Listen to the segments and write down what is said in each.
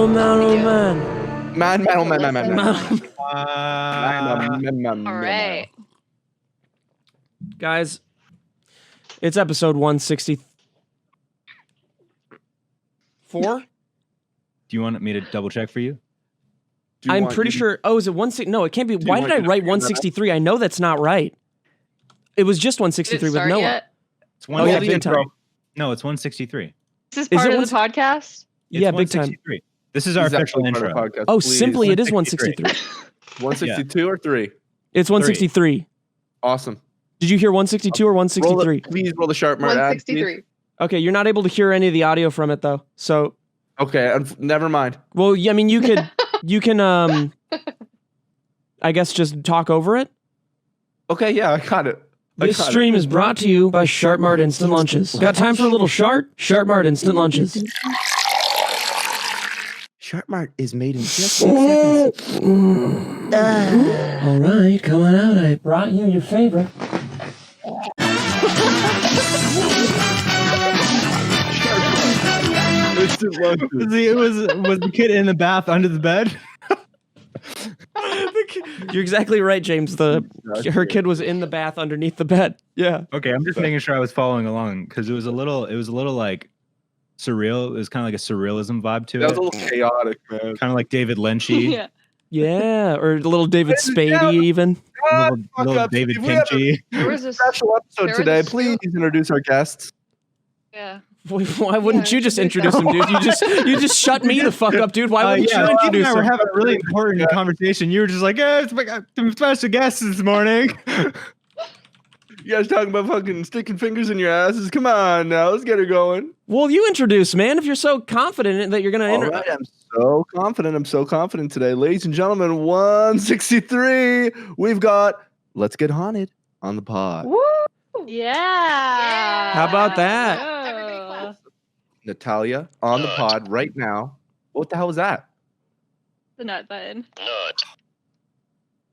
oh man. Man. All right. Guys, it's episode 164. Do you want me to double check for you? I'm pretty sure. Oh, is it 160? No, it can't be. Why did I write 163? I know that's not right. It was just 163 with Noah. Yet? It's Oh, yeah, big time. No, it's 163. Is this part of the podcast? Yeah, big time. This is our official intro. Podcast, Oh, please. simply it is 163. 162 or 3? It's 163. Awesome. Did you hear 162 or 163? Please roll the sharp mark. 163. Okay, you're not able to hear any of the audio from it though. So Okay, never mind. well, yeah, I mean you could you can I guess just talk over it. Okay, yeah, I got it. This stream is brought to you by Sharp Mart Instant Lunches. Got time for a little Sharp? Sharp Mart Instant Lunches. Sharp Mart is made in just 6 seconds. All right, come on out. I brought you your favorite. It was the kid in the bath under the bed. You're exactly right, James. Her kid was in the bath underneath the bed. Yeah. Okay, I'm just making sure I was following along because it was a little like surreal. It was kind of like a surrealism vibe to it. That was a little chaotic, man. Kind of like David Lynchy. Yeah. Yeah, or a little David Spady even. Little David Pinchy. There was a Special episode today. Please introduce our guests. Yeah. Why wouldn't you just introduce him, dude? You just shut me the fuck up, dude. Why wouldn't you introduce him? We're having a really important conversation. You were just like, it's some special guests this morning. You guys talking about fucking sticking fingers in your asses? Come on now, let's get her going. Well, you introduce, man, if you're so confident that you're going to introduce. I'm so confident. I'm so confident today. Ladies and gentlemen, 163. We've got Let's Get Haunted on the pod. Woo! Yeah. How about that? Oh. Natalia on the pod right now. What the hell was that? The nut button.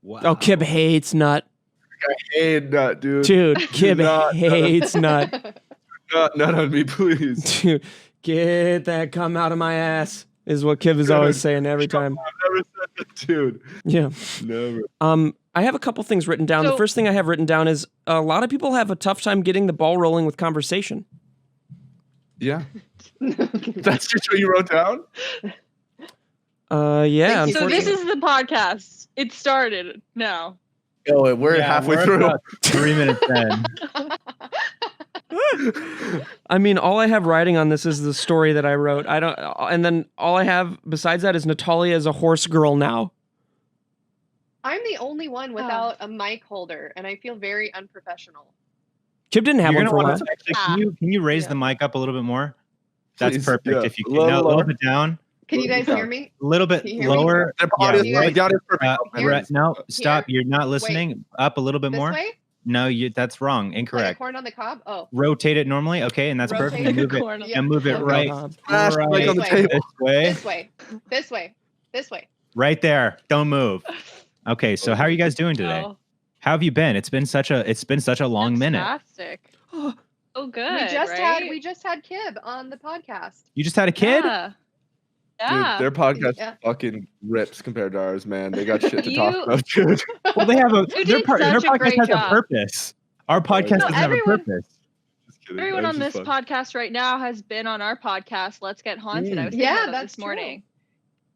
Wow. Oh, Kib hates nut. I hate nut, dude. Dude, Kib hates nut. Nut on me, please. Dude, get that cum out of my ass is what Kib is always saying every time. I've never said that, dude. Yeah. Never. I have a couple things written down. The first thing I have written down is a lot of people have a tough time getting the ball rolling with conversation. Yeah. That's just what you wrote down? Yeah. So this is the podcast. It started now. Oh, we're halfway through. 3 minutes in. I mean, all I have writing on this is the story that I wrote. And then all I have besides that is Natalia is a horse girl now. I'm the only one without a mic holder, and I feel very unprofessional. Kib didn't have one for a while. Can you raise the mic up a little bit more? That's Please, perfect. yeah. If you can, a little bit down. Can you guys hear me? A little bit Can you hear me? lower. The audio's perfect. No, stop. You're not listening. Up a little bit This more. way? No, that's wrong. Like a Incorrect. corn on the cob? Oh. Rotate it normally. Okay, and that's Rotate perfect. And it. move it. Corn on the And move it cob. right. Smash the mic on the This table. This way. This way. This way. This way. Right there. Don't move. Okay, so how are you guys doing today? Oh, How have you been? It's been such a long minute. fantastic. Oh, good. We just had Kib on the podcast. You just had a kid? Yeah. Dude, Yeah. their podcast Yeah. fucking rips compared to ours, man. They got shit to You- talk about, dude. Well, they have a You their did their such a podcast great has job. a purpose. Our podcast No, doesn't have a everyone- purpose. Just kidding. Everyone That on was this just fun. podcast right now has been on our podcast, Let's Get Haunted. I was thinking Yeah, about that that's this morning.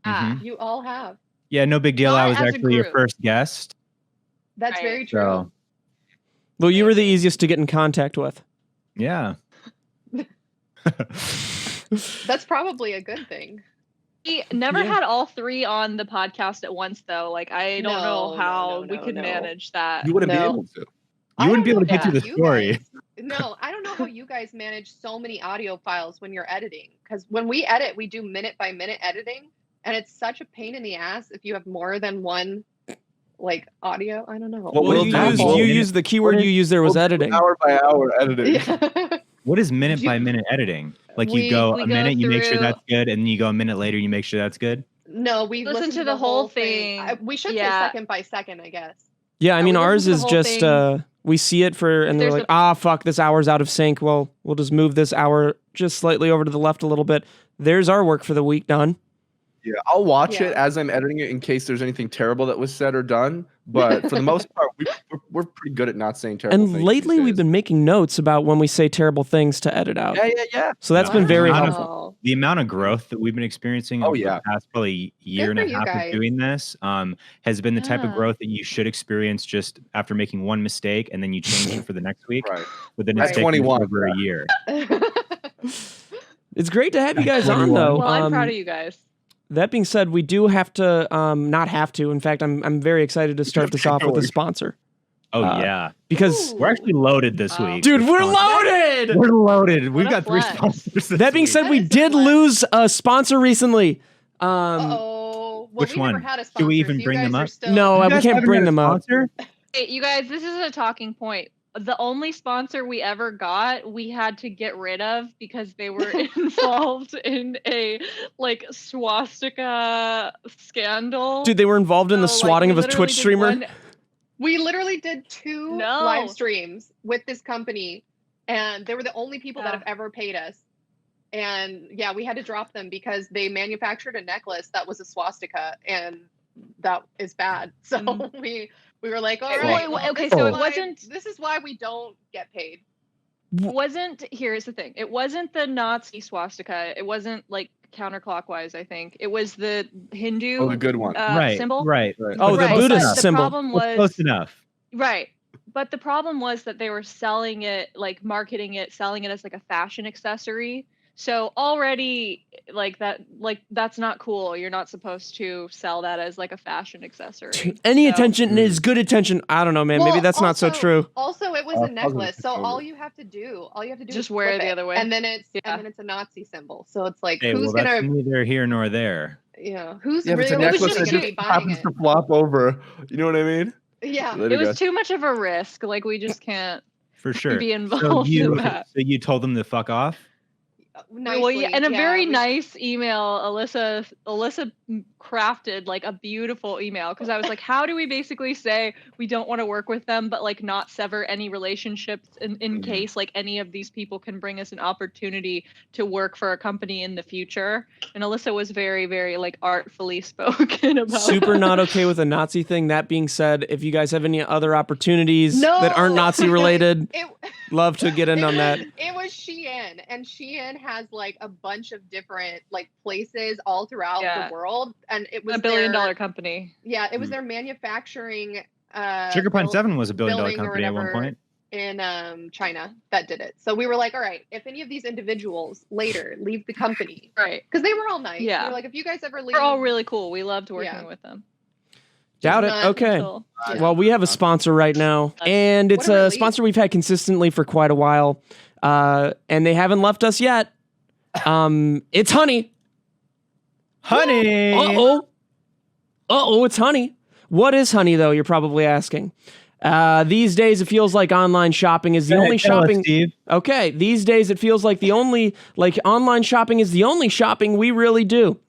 true. Mhm. You all have. Yeah, no big deal. Not I was as a actually your group. first guest. That's Right. very true. So Well, you were the easiest to get in contact with. yeah. That's probably a good thing. We never Yeah. had all three on the podcast at once, though. Like, I don't know No, how no, we no, could no. manage that. You wouldn't be No. able to. I You wouldn't be don't able to know get through how the you story. guys- No, I don't know how you guys manage so many audio files when you're editing. Because when we edit, we do minute by minute editing, and it's such a pain in the ass if you have more than one like audio. I don't know. What Well, we'll you do is we'll- used the keyword you used there was editing. Hour by hour editing. Yeah. What is minute by minute editing? Like you We go go a minute, you make sure through- that's good, and then you go a minute later, you make sure that's good. No, we Listen to the whole thing. We should say Yeah. second by second, I guess. Yeah, I Yeah, mean we listen ours to the is whole just thing. we see it and they're There's like, fuck, this hour's out of sync. Well, we'll just move this hour just slightly over to the left a little bit. There's our work for the week done. Yeah, I'll watch it Yeah. as I'm editing it in case there's anything terrible that was said or done. But for the most part, we're pretty good at not saying terrible things. And lately, these we've days. been making notes about when we say terrible things to edit out. Yeah. So that's been very helpful. Wow. The amount of growth that we've been experiencing Oh, over yeah. the past probably year Good and for a you half guys. of doing this has been the type of Yeah. growth that you should experience just after making one mistake and then you change it for the next week. Right. But then Right. it's taking 21, over a year. It's great to have you guys on, 21. though. Well, I'm proud of you guys. That being said, we do have to, not have to. In fact, I'm very excited to start this off with a sponsor. Oh yeah. Because, Ooh. We're actually loaded this Wow. week. dude, with we're sponsors. loaded! We're loaded. We've a got 3 flex. sponsors. this That being week. said, we That is did a flex. lose a sponsor recently. Oh, well, Which we never one? had a Should sponsor. we even so you bring them guys are up? still- No, You we guys can't haven't bring had a them up. sponsor? Hey, you guys, this is a talking point. The only sponsor we ever got, we had to get rid of because they were involved in a swastika scandal. Dude, they were involved in the So, swatting we of a literally Twitch did streamer. one- We literally did 2 No. live streams with this company, and they were the only people that Yeah. have ever paid us. And yeah, we had to drop them because they manufactured a necklace that was a swastika, and that is bad. So we were like, all Wait, right, wait, okay, this so is it why- wasn't- This is why we don't get paid. Here's the thing. It wasn't the Nazi swastika. It wasn't counterclockwise, I think. It was the Hindu Oh, the good one. Right. symbol. Right. Oh, the Right, Buddhist but symbol. The problem Well, was close enough. right. But the problem was that they were selling it, marketing it, selling it as a fashion accessory. So already that's not cool. You're not supposed to sell that as a fashion accessory. Any So- attention is good attention. I don't know, man. Maybe Well, that's not so also- true. Also, it was I'll a necklace, so control all it. you have to do Just is wear it flip the other way. and then it's Yeah. a Nazi symbol. So it's like, Hey, who's well, that's gonna, neither here nor there. who's Yeah, if it's a really necklace gonna that be just buying happens it? to flop over. You know what I mean? Yeah. There It you was go. too much of a risk. We just can't For sure. be So involved in that. you told them to fuck off? Nicely, Well, yeah, in a very we- nice email, Alyssa crafted a beautiful email because I was like, how do we basically say we don't want to work with them, but not sever any relationships in case any of these people can bring us an opportunity to work for a company in the future. And Alyssa was very, very artfully spoken about. Super not okay with a Nazi thing. That being said, if you guys have any other opportunities No! that aren't Nazi related, It, love to get in on that. It was Shein, and Shein has a bunch of different places all throughout Yeah. the world, and it was a $1 billion their, company. Yeah, it was Hmm. their manufacturing. Sugar Pine build- 7 was a $1 billion building or company at one whatever. point. in China that did it. So we were like, all right, if any of these individuals later leave the company, Right. because they were all nice. Yeah. We were like, if you guys ever leave, They're all really cool. We loved working Yeah. with them. Doubt it. Not Okay. Until- Yeah. Well, we have a sponsor right now, and it's What a a relief. sponsor we've had consistently for quite a while, and they haven't left us yet. It's Honey. Honey. Uh-oh, it's Honey. What is Honey, though, you're probably asking? These days, it feels like online shopping is the only Tell us, shopping. Steve. Okay, these days, it feels like the only, online shopping is the only shopping we really do.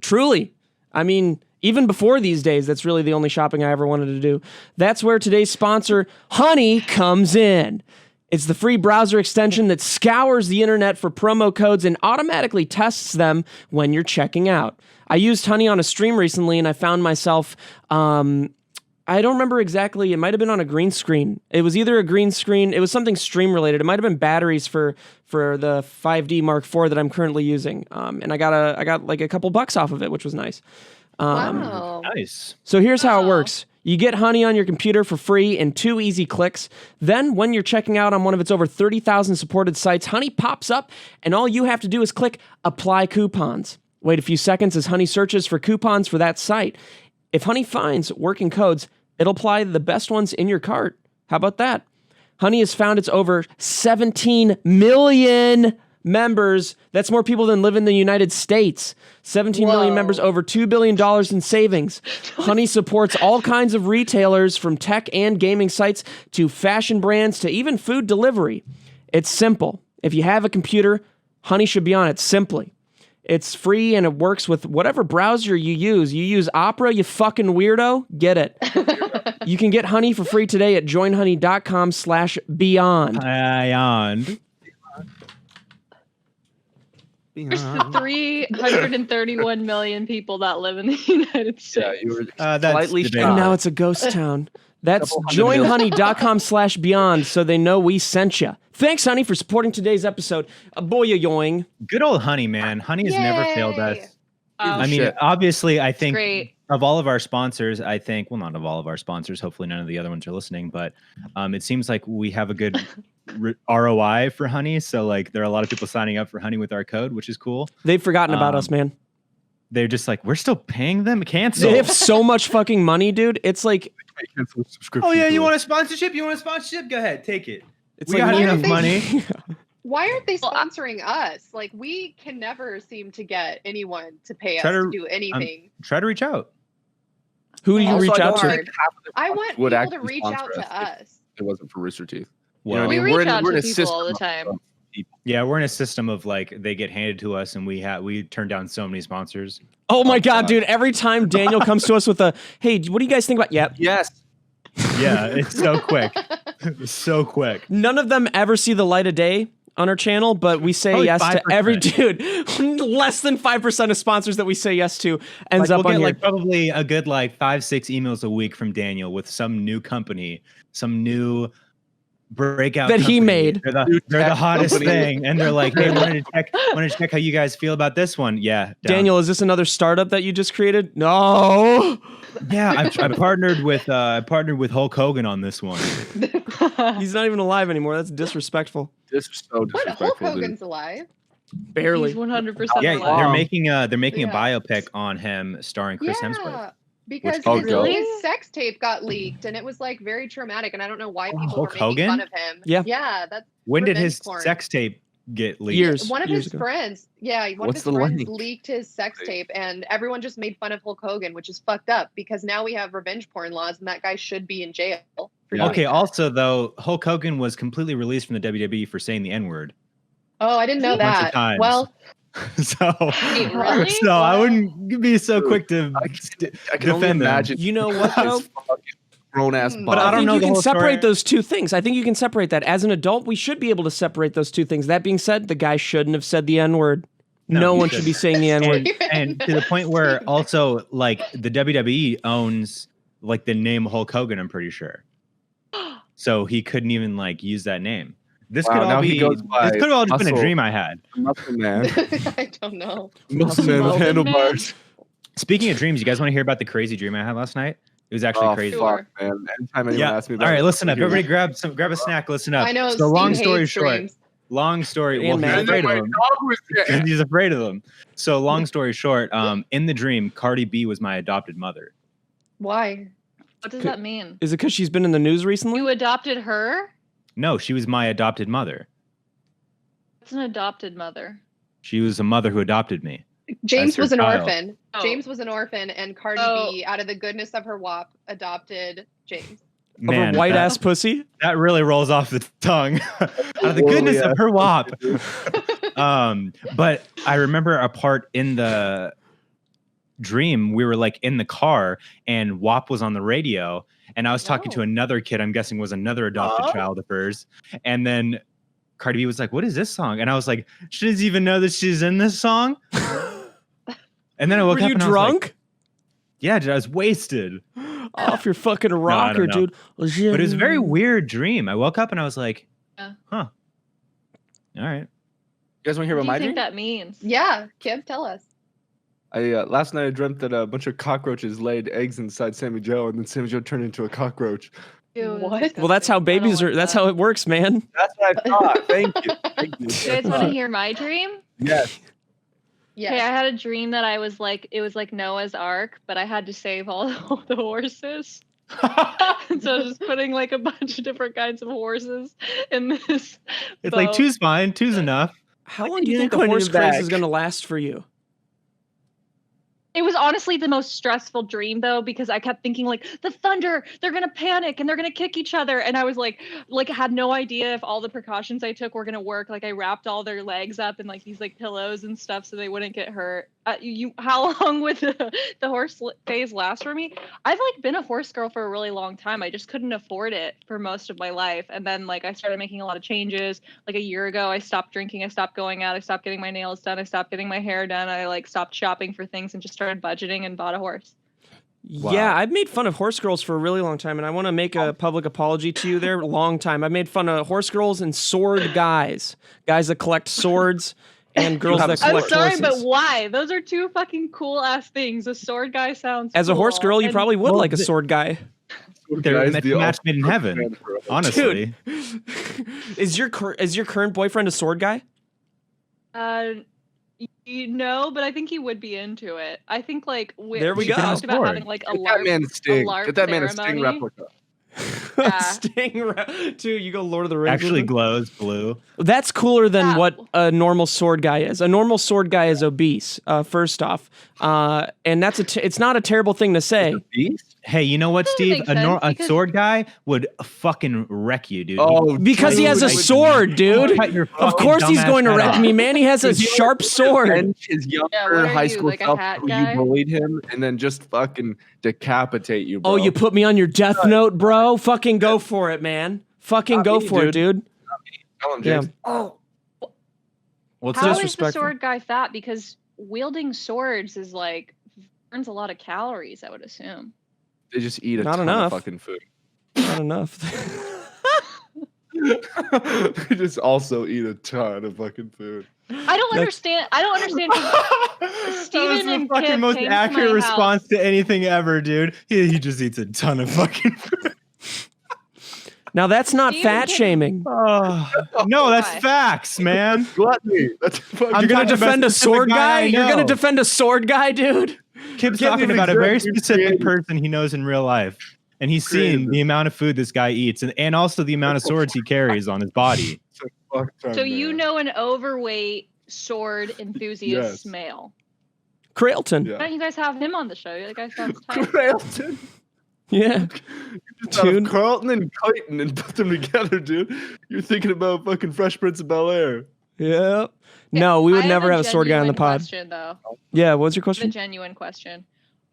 Truly. I mean, even before these days, that's really the only shopping I ever wanted to do. That's where today's sponsor, Honey, comes in. It's the free browser extension that scours the internet for promo codes and automatically tests them when you're checking out. I used Honey on a stream recently, and I found myself, I don't remember exactly. It might have been on a green screen. It was either a green screen. It was something stream related. It might have been batteries for the 5D Mark IV that I'm currently using. And I got a couple bucks off of it, which was nice. wow. Nice. So here's how it Wow. works. You get Honey on your computer for free in 2 easy clicks. Then, when you're checking out on one of its over 30,000 supported sites, Honey pops up, and all you have to do is click Apply Coupons. Wait a few seconds as Honey searches for coupons for that site. If Honey finds working codes, it'll apply the best ones in your cart. How about that? Honey has found its over 17 million members. That's more people than live in the United States. 17 million Whoa. members, over $2 billion in savings. Honey supports all kinds of retailers, from tech and gaming sites to fashion brands to even food delivery. It's simple. If you have a computer, Honey should be on it simply. It's free and it works with whatever browser you use. You use Opera, you fucking weirdo? Get it. You can get Honey for free today at joinhoney.com/beyond. Beyond. There's 331 million people that live in the United States. Yeah, you were That's slightly debatable. And shy. now it's a ghost town. That's Couple hundred million. joinhoney.com/beyond so they know we sent you. Thanks, Honey, for supporting today's episode. Boy-yoing. Good old Honey, man. Honey has never failed Yay. us. Oh, I mean, shit. obviously, I think great. of all of our sponsors, I think, well, not of all of our sponsors, hopefully none of the other ones are listening, but it seems like we have a good ROI for Honey. So like there are a lot of people signing up for Honey with our code, which is cool. They've forgotten about us, man. They're just like, we're still paying them? Cancel. They have so much fucking money, dude. It's like, Cancel subscription Oh yeah, you to want it. a sponsorship? You want a sponsorship? Go ahead, take it. it's We like got why enough did they- money. Why aren't they Well, I- sponsoring us? Like, we can never seem to get anyone to pay us Try to to- do anything. Try to reach out. Who do you Also, reach I out don't to? think I want would people to actually reach sponsor out to us us. if it wasn't for Rooster Teeth. Well, We I mean? reach We're in- out we're to in a people all the system time. of people. Yeah, we're in a system of like they get handed to us, and we turn down so many sponsors. Oh my Oh, God, God. dude. Every time Daniel comes to us with a, hey, what do you guys think about? Yep. Yes. Yeah, it's so quick, it's so quick. None of them ever see the light of day on our channel, but we say Probably yes to 5%. every dude. Less than 5% of sponsors that we say yes to ends Like, up we'll on get here. like probably a good like 5-6 emails a week from Daniel with some new company, some new breakout That he company. made. They're New the tech hottest company. thing, and they're like, "Hey, wanted to check how you guys feel about this one." Yeah, down. Daniel, is this another startup that you just created? No. Yeah, I partnered with Hulk Hogan on this one. He's not even alive anymore. That's disrespectful. This is so What? Hulk disrespectful, dude. Hogan's alive? Barely. He's 100% Yeah, alive. they're Wow. making a Yeah. biopic on him starring Chris Hemsworth. Because called his, Go. his sex tape got leaked, and it was like very traumatic. And I don't know why people Hulk were making Hogan? fun of him. Yeah. Yeah, that's When did revenge his porn. sex tape get leaked? Years. One of years his ago. friends. Yeah, one What's of the his friends link? leaked his sex tape, and everyone just made fun of Hulk Hogan, which is fucked up because now we have revenge porn laws, and that guy should be in jail. For doing Okay, that. also though, Hulk Hogan was completely released from the WWE for saying the N-word. Oh, I didn't know A bunch of that. times. Well, So, Wait, really? so I wouldn't be so quick to I can only defend them. imagine. You know what, though? Grown ass Hmm. body. But I don't think know you the can whole separate story. those two things. I think you can separate that. As an adult, we should be able to separate those two things. That being said, the guy shouldn't have said the N-word. No, No he one should be shouldn't. saying the N-word. and to the point where also like the WWE owns like the name Hulk Hogan, I'm pretty sure. So he couldn't even like use that name. This Wow, could all now he be goes by this could have all just been a Muscle. dream I had. Muscle man. I don't know. Muscle man with Muscle handlebars. Speaking of dreams, you guys want to hear about the crazy dream I had last night? It was actually Oh, crazy. Sure. fuck, man. Anytime anyone Yeah. asks me that. All right, listen up. I hear Everybody that. grab a snack, listen up. I know. So long Steve story hates short. dreams. Long story. And Well, he's man. afraid of My them. dog was there. And he's afraid of them. So long story short, in the dream, Cardi B was my adopted mother. Why? What does that mean? Is it because she's been in the news recently? You adopted her? No, she was my adopted mother. It's an adopted mother. She was a mother who adopted me. James her was an child. orphan. Oh. James was an orphan, and Cardi Oh. B, out of the goodness of her WAP, adopted James. Of her white ass pussy? That really rolls off the tongue. Out of the Whoa, goodness yeah. of her wop. But I remember a part in the dream, we were like in the car and WAP was on the radio. And I was talking to Oh. another kid, I'm guessing was another adopted child of hers. And then Cardi B was like, "What is this song?" And I was like, "She doesn't even know that she's in this song." And then I woke Were up you and I was like, drunk? yeah, dude, I was wasted. Off your fucking rocker, know. dude. But it was a very weird dream. I woke up and I was like, Yeah. huh. All right. You guys want to hear What about do you my think dream? that means? Yeah, Kim, tell us. Last night I dreamt that a bunch of cockroaches laid eggs inside Sammy Joe, and then Sammy Joe turned into a cockroach. Ew, that's What? Well, that's how disgusting. I don't babies are. like That's that. how it works, man. That's what I thought. Thank you. Thank you. You guys want to hear my dream? Yes. Yeah. Okay, I had a dream that it was like Noah's Ark, but I had to save all the horses. And so I was just putting like a bunch of different kinds of horses in this. It's like boat. two's fine. Two's enough. How long do you think the unicorn in horse your craze bag. is going to last for you? It was honestly the most stressful dream though, because I kept thinking like the thunder, they're gonna panic and they're gonna kick each other, and I was like had no idea if all the precautions I took were gonna work. Like I wrapped all their legs up in like these like pillows and stuff so they wouldn't get hurt. how long would the horse phase last for me? I've like been a horse girl for a really long time. I just couldn't afford it for most of my life, and then like I started making a lot of changes. Like a year ago, I stopped drinking, I stopped going out, I stopped getting my nails done, I stopped getting my hair done, I like stopped shopping for things and just started budgeting and bought a horse. Yeah, I've made fun of horse girls for a really long time, and I want to make a public apology to you there. Long time. I've made fun of horse girls and sword guys that collect swords, and girls that I'm collect sorry, horses. but why? Those are two fucking cool ass things. A sword guy sounds As a horse cool, girl, you and- probably would like a sword guy. They're Guys, match the made in heaven. Honestly, Is your current boyfriend a sword guy? No, but I think he would be into it. I think like There we we go. talked about Sword. having like a Get that man LARP, a Sting. LARP Get that man a Sting ceremony. replica. Yeah. Dude, you go Lord of the Rings. actually with him? glows blue. That's cooler than Yeah. what a normal sword guy is. A normal sword guy is obese. First off, and that's it's not a terrible thing to say. Beast? Hey, you know what, Doesn't Steve? make A sense a because- sword guy would fucking wreck you, dude. Oh, Because he has a dude, sword, dude. Cut your Of fucking course he's dumbass going to head wreck off. me, man. He has a Does he sharp sword. avenge his Yeah, what younger are high you, school like a self hat who guy? you bullied him and then just fucking decapitate you, bro. Oh, you put me on your death note, bro? Fucking go for it, man. Fucking Not go me, for it, dude. Tell him, Yeah. James. Oh, Well, it's How is the disrespectful. sword guy fat? Because wielding swords is like burns a lot of calories, I would assume. they just eat a Not ton enough. of fucking food. Not enough. They just also eat a ton of fucking food. I don't understand. I don't understand. 'Cause that was Steven the and fucking Kip most came to accurate my response to anything ever, dude. He just eats a ton of fucking food. Now that's not Steven fat can- shaming. Oh, no, that's Why? facts, man. Gluttony. That's fucking. You're gonna talking about defend a specific sword guy guy? I You're gonna know. defend a sword guy, dude? Kip's Get talking me about a very exactly specific creative. person he knows in real life. And he's seen Creative. the amount of food this guy eats and also the amount of swords he carries on his body. It's a fuck ton, So you man. know an overweight sword enthusiast Yes. male. Crailton. Why Yeah. don't you guys have him on the show? That guy sounds tight. Crailton. Yeah. Just out of Dude. Carlton and Clayton and put them together, dude. You're thinking about fucking Fresh Prince of Bel-Air. Yeah. No, we would I never have a sword guy on the genuine pod. Question, though. Yeah, what's your The question? genuine question.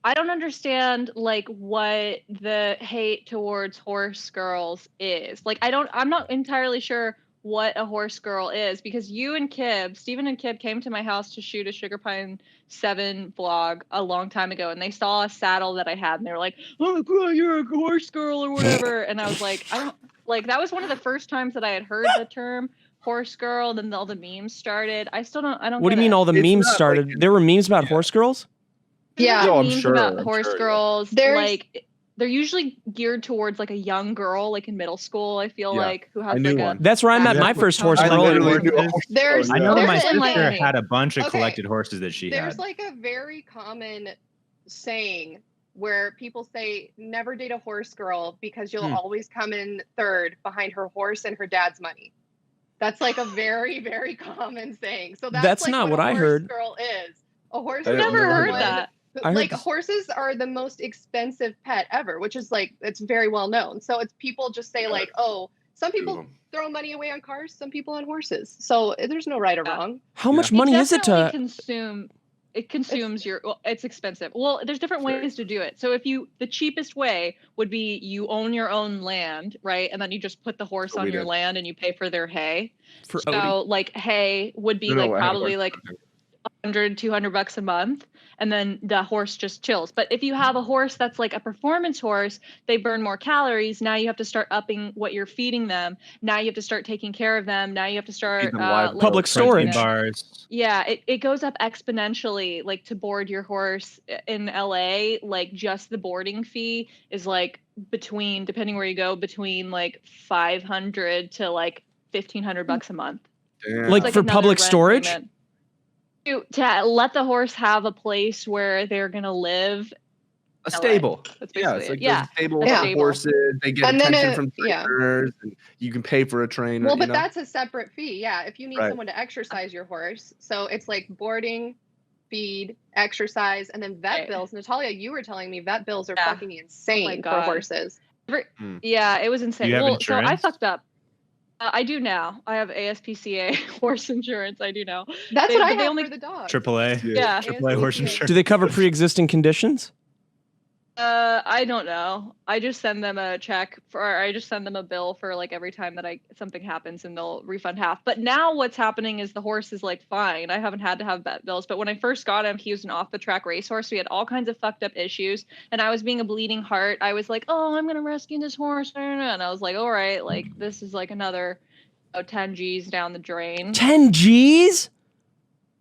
I don't understand like what the hate towards horse girls is. Like I'm not entirely sure what a horse girl is because you and Steven and Kib came to my house to shoot a Sugar Pine 7 vlog a long time ago and they saw a saddle that I had and they were like, "Oh my god, you're a horse girl or whatever." And I was like, I don't like that was one of the first times that I had heard the term horse girl, then all the memes started. I don't What do you get mean it. all the It's memes not started? like- There were memes about horse girls? Yeah. No, I'm memes sure, about I'm horse sure, yeah. girls. There's- Like they're usually geared towards like a young girl, like in middle school. I feel Yeah, like who has I knew like one. That's where I met Yeah. my first horse I girl. literally knew a horse There's- girl, I know yeah. that my There's sister like- had a bunch of Okay. collected horses that she There's had. like a very common saying where people say never date a horse girl because you'll always come in third behind her horse and her dad's money. That's like a very, very common saying. So that's like not what what a I horse heard. girl is. A horse I girl never is heard one that. who- I heard like this- horses are the most expensive pet ever, which is like it's very well known. So it's people just say like, oh, some Two of people them. throw money away on cars, some people on horses. So there's no right or Yeah. wrong. How much money is it to? It consumes your. Well, it's expensive. Well, there's different ways to do it. So if the cheapest way would be you own your own land, right, and then you just put the horse What on we your did. land and you pay for their hay. For So like hay would be No, like I had probably one. like $100-$200 a month, and then the horse just chills. But if you have a horse that's like a performance horse, they burn more calories. Now you have to start upping what you're feeding them. Now you have to start taking care of them. Now you have to start them live Public Protein storage. Bars. yeah, it goes up exponentially. Like to board your horse in LA, like just the boarding fee is like between, depending where you go, between like 500 to like $1,500 a month. Damn. Like It's for another public rent storage? payment. To let the horse have a place where they're gonna live. a LA. stable. That's Yeah, basically it's it. like Yeah. there's a stable That's for a stable. horses. They get And then attention it- from yeah. trainers, and you can pay for a trainer. Well, you but know? that's a separate fee. Yeah, if you need Right. someone to exercise your horse, so it's like boarding, feed, exercise, and then vet Right. bills. Natalia, you were telling me vet bills are Yeah. fucking insane for God. horses. Yeah, it was insane. you have Well, so I insurance? fucked up. I do now. I have ASPCA horse insurance. I do now. That's They- what I but they have only- for the dog. AAA. Yeah. AAA horse ASPCA. insurance. Do they cover pre-existing conditions? I don't know. I just send them a check or I just send them a bill for like every time that something happens and they'll refund half. But now what's happening is the horse is like fine. I haven't had to have vet bills, but when I first got him, he was an off the track racehorse. So he had all kinds of fucked up issues, and I was being a bleeding heart. I was like, "Oh, I'm gonna rescue this horse," and I was like, "All right, like this is like another 10 G's down the drain." 10 G's?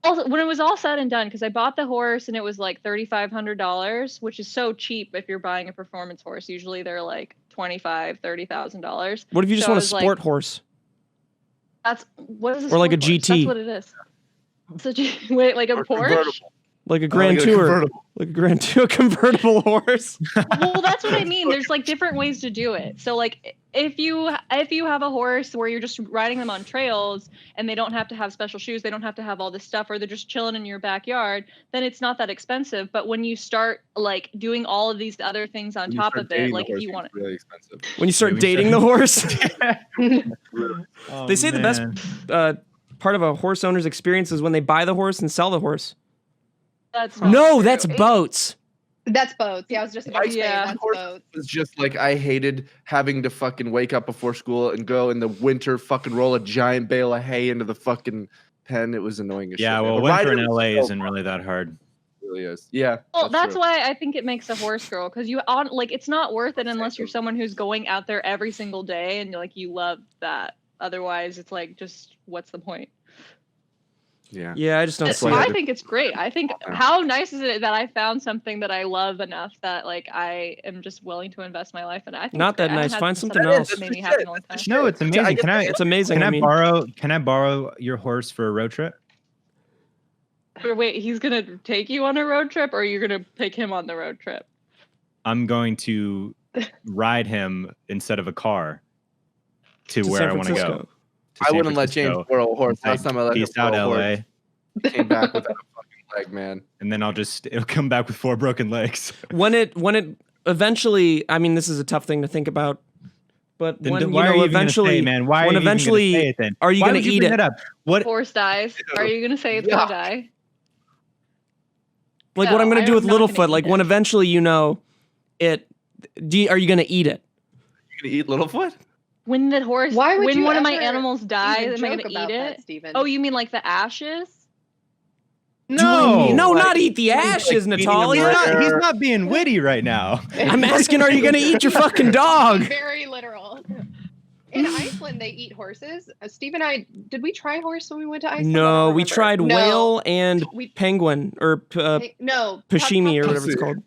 Also, when it was all said and done, because I bought the horse and it was like $3,500, which is so cheap if you're buying a performance horse. Usually they're like $30,000. What if you just So I want a was like- sport horse? That's what is this? Or like a sport horse? GT. That's what it is. So wait, like a Or Porsche? convertible. Like a Grand Like a Tour. convertible. Like a Grand Tour convertible horse. Well, that's what I mean. There's like different ways to do it. So like if you have a horse where you're just riding them on trails and they don't have to have special shoes, they don't have to have all this stuff, or they're just chilling in your backyard, then it's not that expensive. But when you start like doing all of these other things on When you top start of it, dating the like if horse, you it's want it. really expensive. When you start we dating start- the horse. Oh, They say the best man. part of a horse owner's experience is when they buy the horse and sell the horse. That's not No, true. that's It- boats. That's boats. Yeah, I was just about to say Yeah. that's Horse- boats. It's just like I hated having to fucking wake up before school and go in the winter, fucking roll a giant bale of hay into the fucking pen. It was annoying as shit. Yeah, man. well, But winter in riding was LA so isn't fun. really that hard. It really is. Yeah. Well, that's true. why I think it makes a horse girl, because you on like it's not worth it unless you're someone who's going out there every single day and like you love that. Otherwise, it's like just what's the point? Yeah. Yeah, I just don't That's see why I I it. did- think it's great. I think Yeah. how nice is it that I found something that I love enough that like I am just willing to invest my life in. I think Not it's great. that I haven't nice. had Find something that else. made me That's happy the in a long time. shit. No, it's amazing. Can I? It's amazing. Can I I mean, borrow? Can I borrow your horse for a road trip? But wait, he's gonna take you on a road trip, or you're gonna take him on the road trip? I'm going to ride him instead of a car to to where San I want to go. Francisco. to I San wouldn't let James Francisco. borrow a horse. Like, Last time I let him peace out, borrow a LA, horse, he came back without a fucking leg, man. and then it'll come back with 4 broken legs. When it eventually, I mean, this is a tough thing to think about, but Then when why are you you know even gonna eventually, say, man? Why are when you even gonna eventually- say it then? are you Why gonna would you eat bring it? that up? What? Horse dies. Are you gonna say it's Yeah. gonna die? like No, what I'm gonna I do am with not gonna Littlefoot, eat like it. when eventually you know it, are you gonna eat it? You gonna eat Littlefoot? When the horse, Why would when you one of my ever animals dies, Even am I joke gonna about eat that, it? Steven. Oh, you mean like the ashes? No, no, like- not eat the ashes, like eating Natalia. them He's not being witty right now. I'm asking, are you gonna eat your fucking dog? Very literal. In Iceland, they eat horses. Steve and I, did we try horse when we went to Iceland? I No, don't we remember. tried No. whale and We penguin or no pashimi or Puffin. whatever it's called.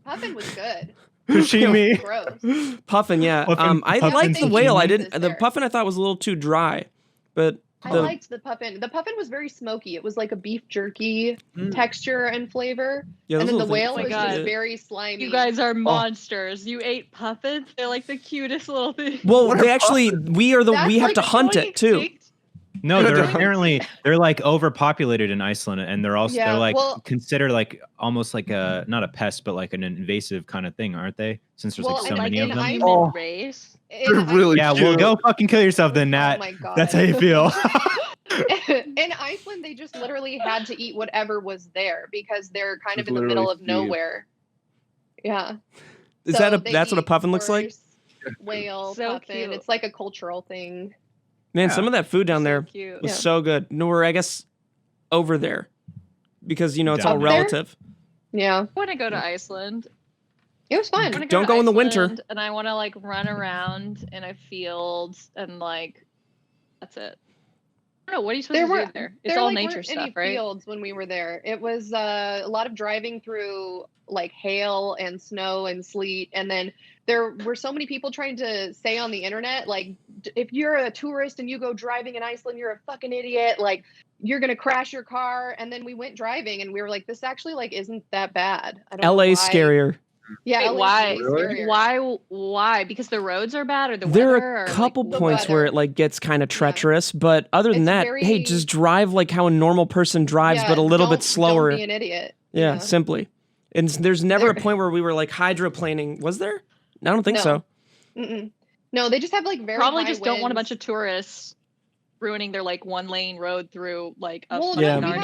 Puffin was good. Pushimi. Gross. Puffin, yeah. Puffin- I puffin liked the sashimi. whale. I didn't. This The there. puffin I thought was a little too dry, but I the liked the puffin. The puffin was very smoky. It was like a beef jerky Mm. texture and flavor. yeah, And those then the little whale things was Oh my just God. very slimy. You guys are monsters. You ate puffins? They're like the cutest little thing. Well, What they are actually we are the That's we have like to hunt Going it too. extinct. No, Good they're dog. apparently like overpopulated in Iceland, and they're also Yeah, they're like well- considered like almost like a not a pest, but like an invasive kind of thing, aren't they? Since there's Well, like so and, like, many of in them. Iceland- Human Oh. race. In They're really Yeah, cute. well, go fucking kill yourself then, Nat. Oh my god. That's how you feel. In Iceland, they just literally had to eat whatever was there because they're kind of It's in the middle of literally Steve. nowhere. Yeah. Is So that a they that's what a eat puffin looks like? horse, Whale, So puffin. cute. It's like a cultural thing. Man, Yeah. some of that food down So there cute. was Yeah. so good. No, we're I guess over there because you know it's Down all there? relative. Yeah. I want to go to Iceland. It was I fun. wanna Don't to go in the winter. Iceland, and I want to like run around in a field and like that's it. I don't know. What are you supposed There to were- do there? It's There all like, nature weren't any stuff, right? fields when we were there. It was a lot of driving through like hail and snow and sleet, and then there were so many people trying to say on the internet like, if you're a tourist and you go driving in Iceland, you're a fucking idiot. Like you're gonna crash your car. And then we went driving, and we were like, this actually like isn't that bad. I don't know LA's why. scarier. Yeah, Wait, LA's why? way Really? scarier. Why? Because the roads are bad, or the There weather, are or, a like, couple the points where weather. it like gets kind of treacherous, but other than It's that, hey, very- just drive like how a normal person drives, Yeah, but a little bit don't slower. be an idiot. Yeah, simply. And there's never a There- point where we were like hydroplaning. Was there? I don't think No. so. Mm-mm. No, they just have like very Probably high just don't want a winds. bunch of tourists ruining their like 1-lane road through like a Well, fucking no, Narnia.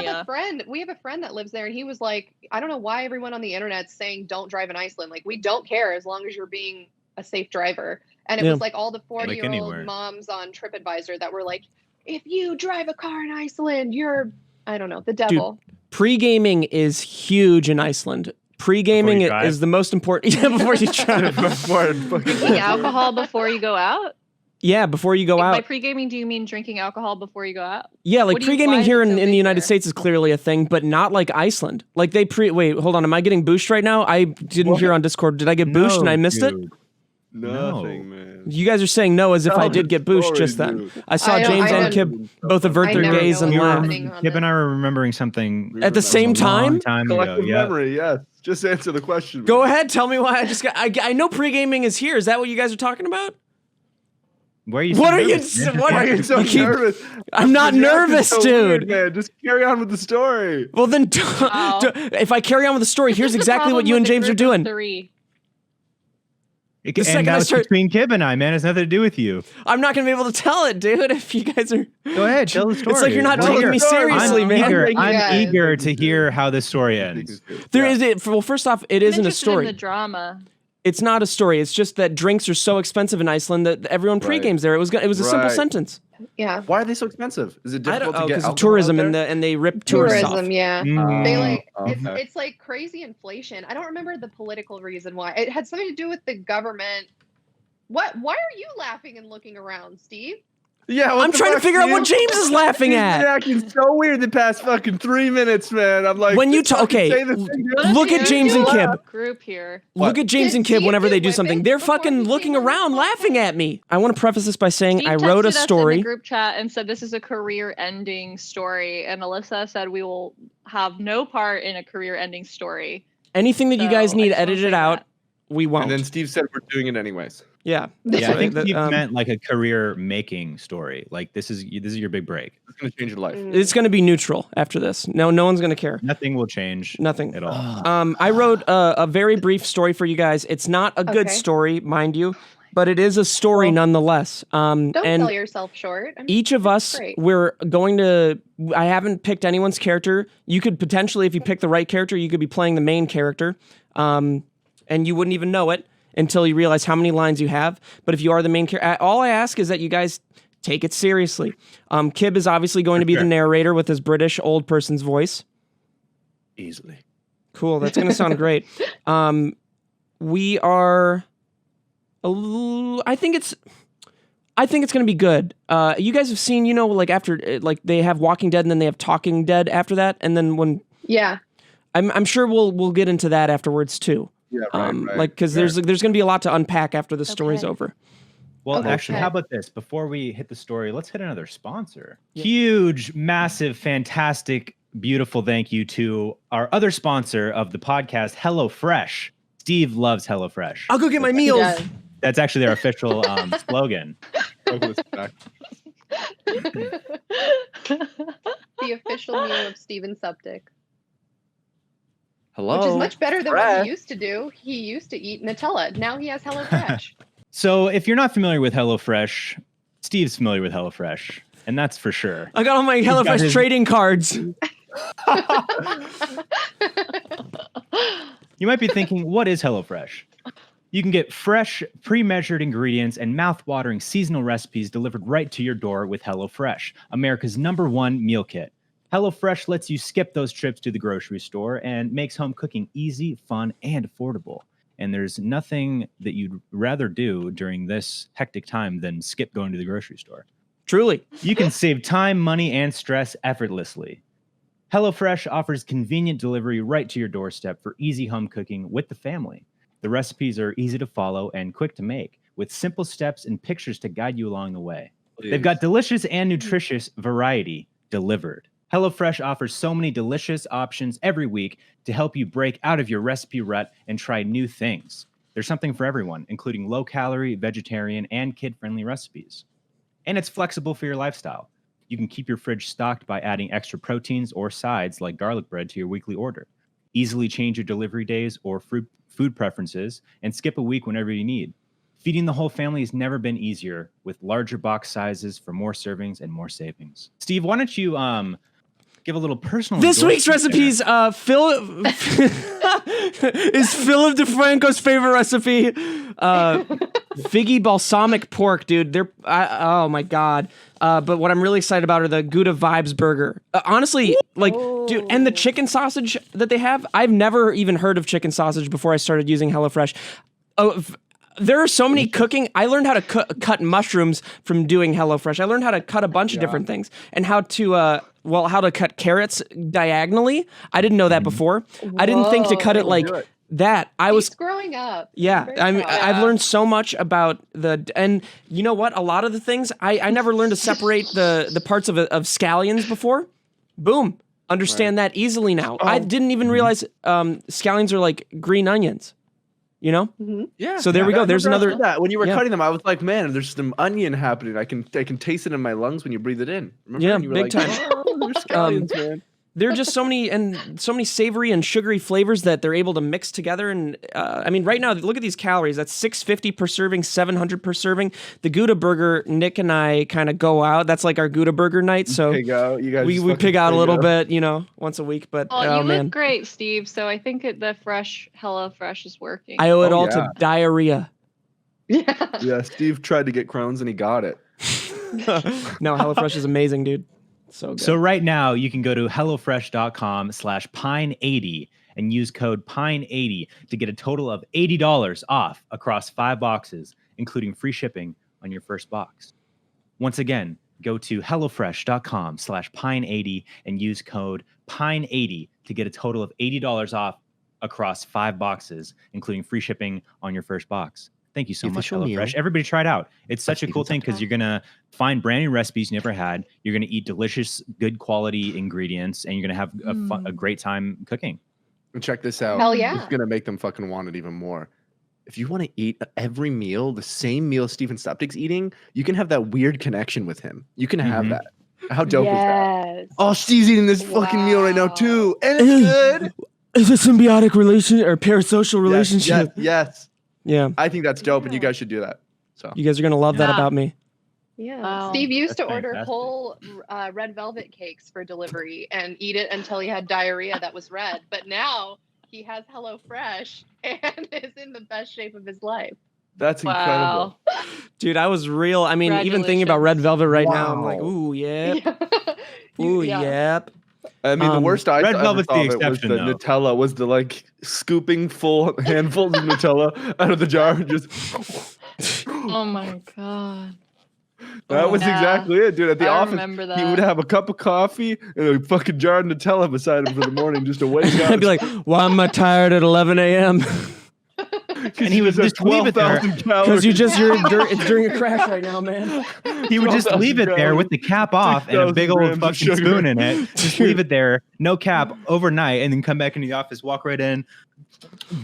we have a friend that lives there, and he was like, I don't know why everyone on the internet's saying don't drive in Iceland. Like, we don't care as long as you're being a safe driver. And it Yeah. was like all the 40-year-old anywhere. moms on TripAdvisor that were like, if you drive a car in Iceland, you're, I don't know, the devil. Pre-gaming is huge in Iceland. Pre-gaming Before you drive? is the most important. Yeah, before you drive. Drinking alcohol before you go out? Yeah, before you go By out. pre-gaming, do you mean drinking alcohol before you go out? Yeah, like What do you- pre-gaming why is here it in so the big United there? States is clearly a thing, but not like Iceland. Like they wait, hold on. Am I getting booshed right now? I didn't hear on Discord. Did I get booshed and I missed it? Nothing, man. You guys are saying no as if I Tell did the get booshed story, just then. dude. I saw I don't- James I and don't- Kib both avert I their never gaze know and what's laugh. happening on Kib and this. I were remembering something At the same a long time? time ago. Collective Yeah. memory, yes. Just answer the question. Go man. ahead, tell me why I just got. I know pre-gaming is here. Is that what you guys are talking about? Why are you? What so are you? nervous, man? What Why are are you so you keep- nervous? I'm not Your reaction's nervous, so dude. weird, man. Just carry on with the story. Well, then, Wow. if I carry on with the story, here's This is the exactly what problem you with and a James are group of doing. 3. It, The second and I that's start- between Kib and I, man. It's nothing to do with you. I'm not gonna be able to tell it, dude. If you guys are, Go ahead, tell the story. it's like you're not Tell taking the me story. seriously, I'm man. eager. Yeah. I'm eager to hear how this story ends. There is it. Well, first off, it isn't a In story. the drama. It's not a story. It's just that drinks are so expensive in Iceland that everyone Right. pre-games there. It was a simple Right. sentence. Yeah. Why are they so expensive? Is it I don't difficult know to get because of alcohol tourism out and there? they rip tourists off. Tourism, yeah. Mhm. They like okay. it's like crazy inflation. I don't remember the political reason why. It had something to do with the government. What? Why are you laughing and looking around, Steve? Yeah, what I'm the trying to fuck, figure out what Steve? James is laughing He's been at. acting so weird the past fucking 3 minutes, man. I'm like, When you just fucking okay, say the thing, What dude. look is at it James and doing? Kib. Group here. Look at James Did and Kib Steve whenever do they do something. whippets They're before fucking he looking came on around, this laughing podcast? at me. I want to preface this by saying Steve I wrote texted a us in story. the group chat and said this is a career-ending story, and Alyssa said we will have no part in a career-ending story. Anything that you So, guys I need just wanna edited say out, that. we won't. And then Steve said we're doing it anyways. Yeah. Yeah, I right. think That, you meant like a career making story. Like this is your big break. It's gonna change your life. It's going to be neutral after this. No one's going to care. Nothing will change. Nothing. at all. I wrote a very brief story for you guys. It's not a good Okay. story, mind you, but it is a story nonetheless. Don't and sell yourself short. I mean, each of us, great. we're going to. I haven't picked anyone's character. You could potentially, if you pick the right character, you could be playing the main character, and you wouldn't even know it until you realize how many lines you have. But if you are the main character, all I ask is that you guys take it seriously. Kib is obviously going to be the Sure. narrator with his British old person's voice. Easily. Cool. That's going to sound great. We are. I think it's going to be good. You guys have seen, like after, like they have Walking Dead and then they have Talking Dead after that, and then when Yeah. I'm sure we'll get into that afterwards too. Yeah, right, right. Like because there's going to be a lot to unpack after the story's Okay. over. Well, Okay. actually, how about this? Before we hit the story, let's hit another sponsor. Huge, massive, fantastic, beautiful thank you to our other sponsor of the podcast, HelloFresh. Steve loves HelloFresh. I'll go get my He meals. does. That's actually their official slogan. Welcome to back. The official meal of Steven Suptic. Hello. Which is much better than what Fresh. he used to do. He used to eat Nutella. Now he has HelloFresh. So if you're not familiar with HelloFresh, Steve's familiar with HelloFresh, and that's for sure. I got all my got HelloFresh his- trading cards. You might be thinking, what is HelloFresh? You can get fresh, pre-measured ingredients and mouth-watering seasonal recipes delivered right to your door with HelloFresh, America's #1 meal kit. HelloFresh lets you skip those trips to the grocery store and makes home cooking easy, fun, and affordable. And there's nothing that you'd rather do during this hectic time than skip going to the grocery store. Truly. You can save time, money, and stress effortlessly. HelloFresh offers convenient delivery right to your doorstep for easy home cooking with the family. The recipes are easy to follow and quick to make, with simple steps and pictures to guide you along the way. They've got delicious and nutritious variety delivered. HelloFresh offers so many delicious options every week to help you break out of your recipe rut and try new things. There's something for everyone, including low-calorie, vegetarian, and kid-friendly recipes. And it's flexible for your lifestyle. You can keep your fridge stocked by adding extra proteins or sides like garlic bread to your weekly order. Easily change your delivery days or food preferences and skip a week whenever you need. Feeding the whole family has never been easier with larger box sizes for more servings and more savings. Steve, why don't you give a little personal This week's endorsement there? recipes, Phil is Philip DeFranco's favorite recipe. Figgy balsamic pork, dude. Oh my god. But what I'm really excited about are the Gouda Vibes burger. Honestly, dude, and the chicken sausage that they have. I've never even heard of chicken sausage before I started using HelloFresh. There are so many cooking. I learned how to cut mushrooms from doing HelloFresh. I learned how to cut a bunch of different things and how to cut carrots diagonally. I didn't know that before. I didn't think to cut it like that. I was growing up. Yeah, I've learned so much about and you know what? A lot of the things I never learned to separate the parts of scallions before. Boom, understand that easily now. I didn't even realize scallions are like green onions. You know? Mm-hmm. Yeah. So there we go. There's another. That. When you were cutting them, I was like, man, there's some onion happening. I can taste it in my lungs when you breathe it in. Remember? Yeah, And you were big like, time. Oh, there's scallions, man. There are just so many savory and sugary flavors that they're able to mix together. And I mean, right now, look at these calories. That's 650 per serving, 700 per serving. The Gouda burger, Nick and I kind of go out. That's like our Gouda burger night. So pig out. You guys we pig out a little bit, once a week. But Well, you man, look great, Steve. So I think the HelloFresh is working. I owe it all to diarrhea. Yeah. Yeah, Steve tried to get Crohn's and he got it. No, HelloFresh is amazing, dude. So good. So right now you can go to hellofresh.com/pine80 and use code pine80 to get a total of $80 off across 5 boxes, including free shipping on your first box. Once again, go to hellofresh.com/pine80 and use code pine80 to get a total of $80 off across 5 boxes, including free shipping on your first box. Thank you so much, HelloFresh. Everybody try it out. It's such a cool thing because you're going to find brand new recipes you never had. You're going to eat delicious, good quality ingredients, and you're going to have a great time cooking. And check this out. Hell yeah. It's going to make them fucking want it even more. If you want to eat every meal, the same meal Stephen Stoptik's eating, you can have that weird connection with him. You can have that. How dope is that? Oh, Steve's eating this fucking meal right now too. And it's good. It's a symbiotic relationship or parasocial relationship. Yes. Yeah. I think that's dope, and you guys should do that. So You guys are going to love that about me. Yeah. Wow. Steve used to order fantastic. whole red velvet cakes for delivery and eat it until he had diarrhea that was red. But now he has HelloFresh and is in the best shape of his life. that's incredible. Wow. Dude, I was real. I mean, even thinking about red velvet right now, I'm like, Wow. ooh, yeah. You- Ooh, yeah. yep. I mean, the worst I Red ever velvet's saw the of it was exception, the though. Nutella, was the like scooping full handfuls of Nutella out of the jar and just. Oh my god. That was Yeah. exactly it, dude. At the I office, remember he would that. have a cup of coffee and a fucking jar of Nutella beside him for the morning just to wake up. I'd be like, why am I tired at 11 a.m.? And he would just leave it there. Because it's during a crash right now, man. He would just 12,000 leave it there calories, with the cap off and a 6,000 big old grams of fucking sugar. spoon in it. Just leave it there, no cap, overnight, and then come back into the office, walk right in.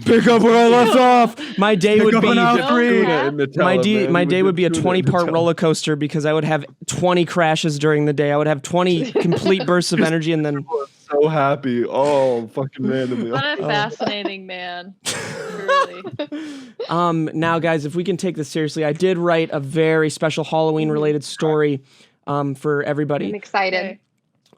Pick up where I left off. My day would up be an aisle three. my day would be a 20-part roller coaster because I would have 20 crashes during the day. I would have 20 complete bursts of energy and then So happy. Oh, fucking randomly. What a fascinating man. Truly. now guys, if we can take this seriously, I did write a very special Halloween related story for I'm everybody. excited. Okay.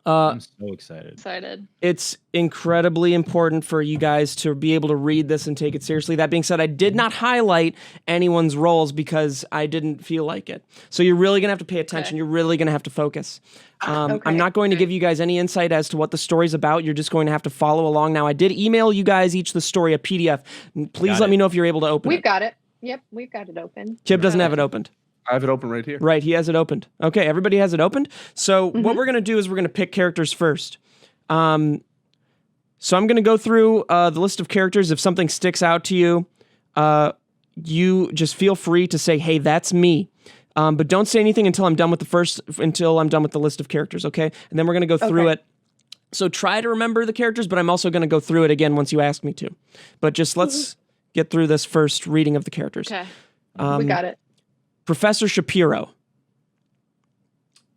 I'm so excited. Excited. It's incredibly important for you guys to be able to read this and take it seriously. That being said, I did not highlight anyone's roles because I didn't feel like it. So you're really going to have to pay attention. Okay. You're really going to have to focus. I'm Okay. not going to give you guys any insight as to what the story's about. You're just going to have to follow along. Now, I did email you guys each the story, a PDF. Please Got let it. me know if you're able to open We've it. got it. Yep, we've got it open. Kib doesn't have it opened. I have it open right here. Right, he has it opened. Okay, everybody has it opened. So what we're gonna do is we're gonna pick characters first. So I'm gonna go through the list of characters. If something sticks out to you, you just feel free to say, "Hey, that's me." But don't say anything until I'm done with the list of characters. Okay, and then we're gonna go through Okay. it. So try to remember the characters, but I'm also gonna go through it again once you ask me to. But just let's get through this first reading of the characters. Okay. We got it. Professor Shapiro.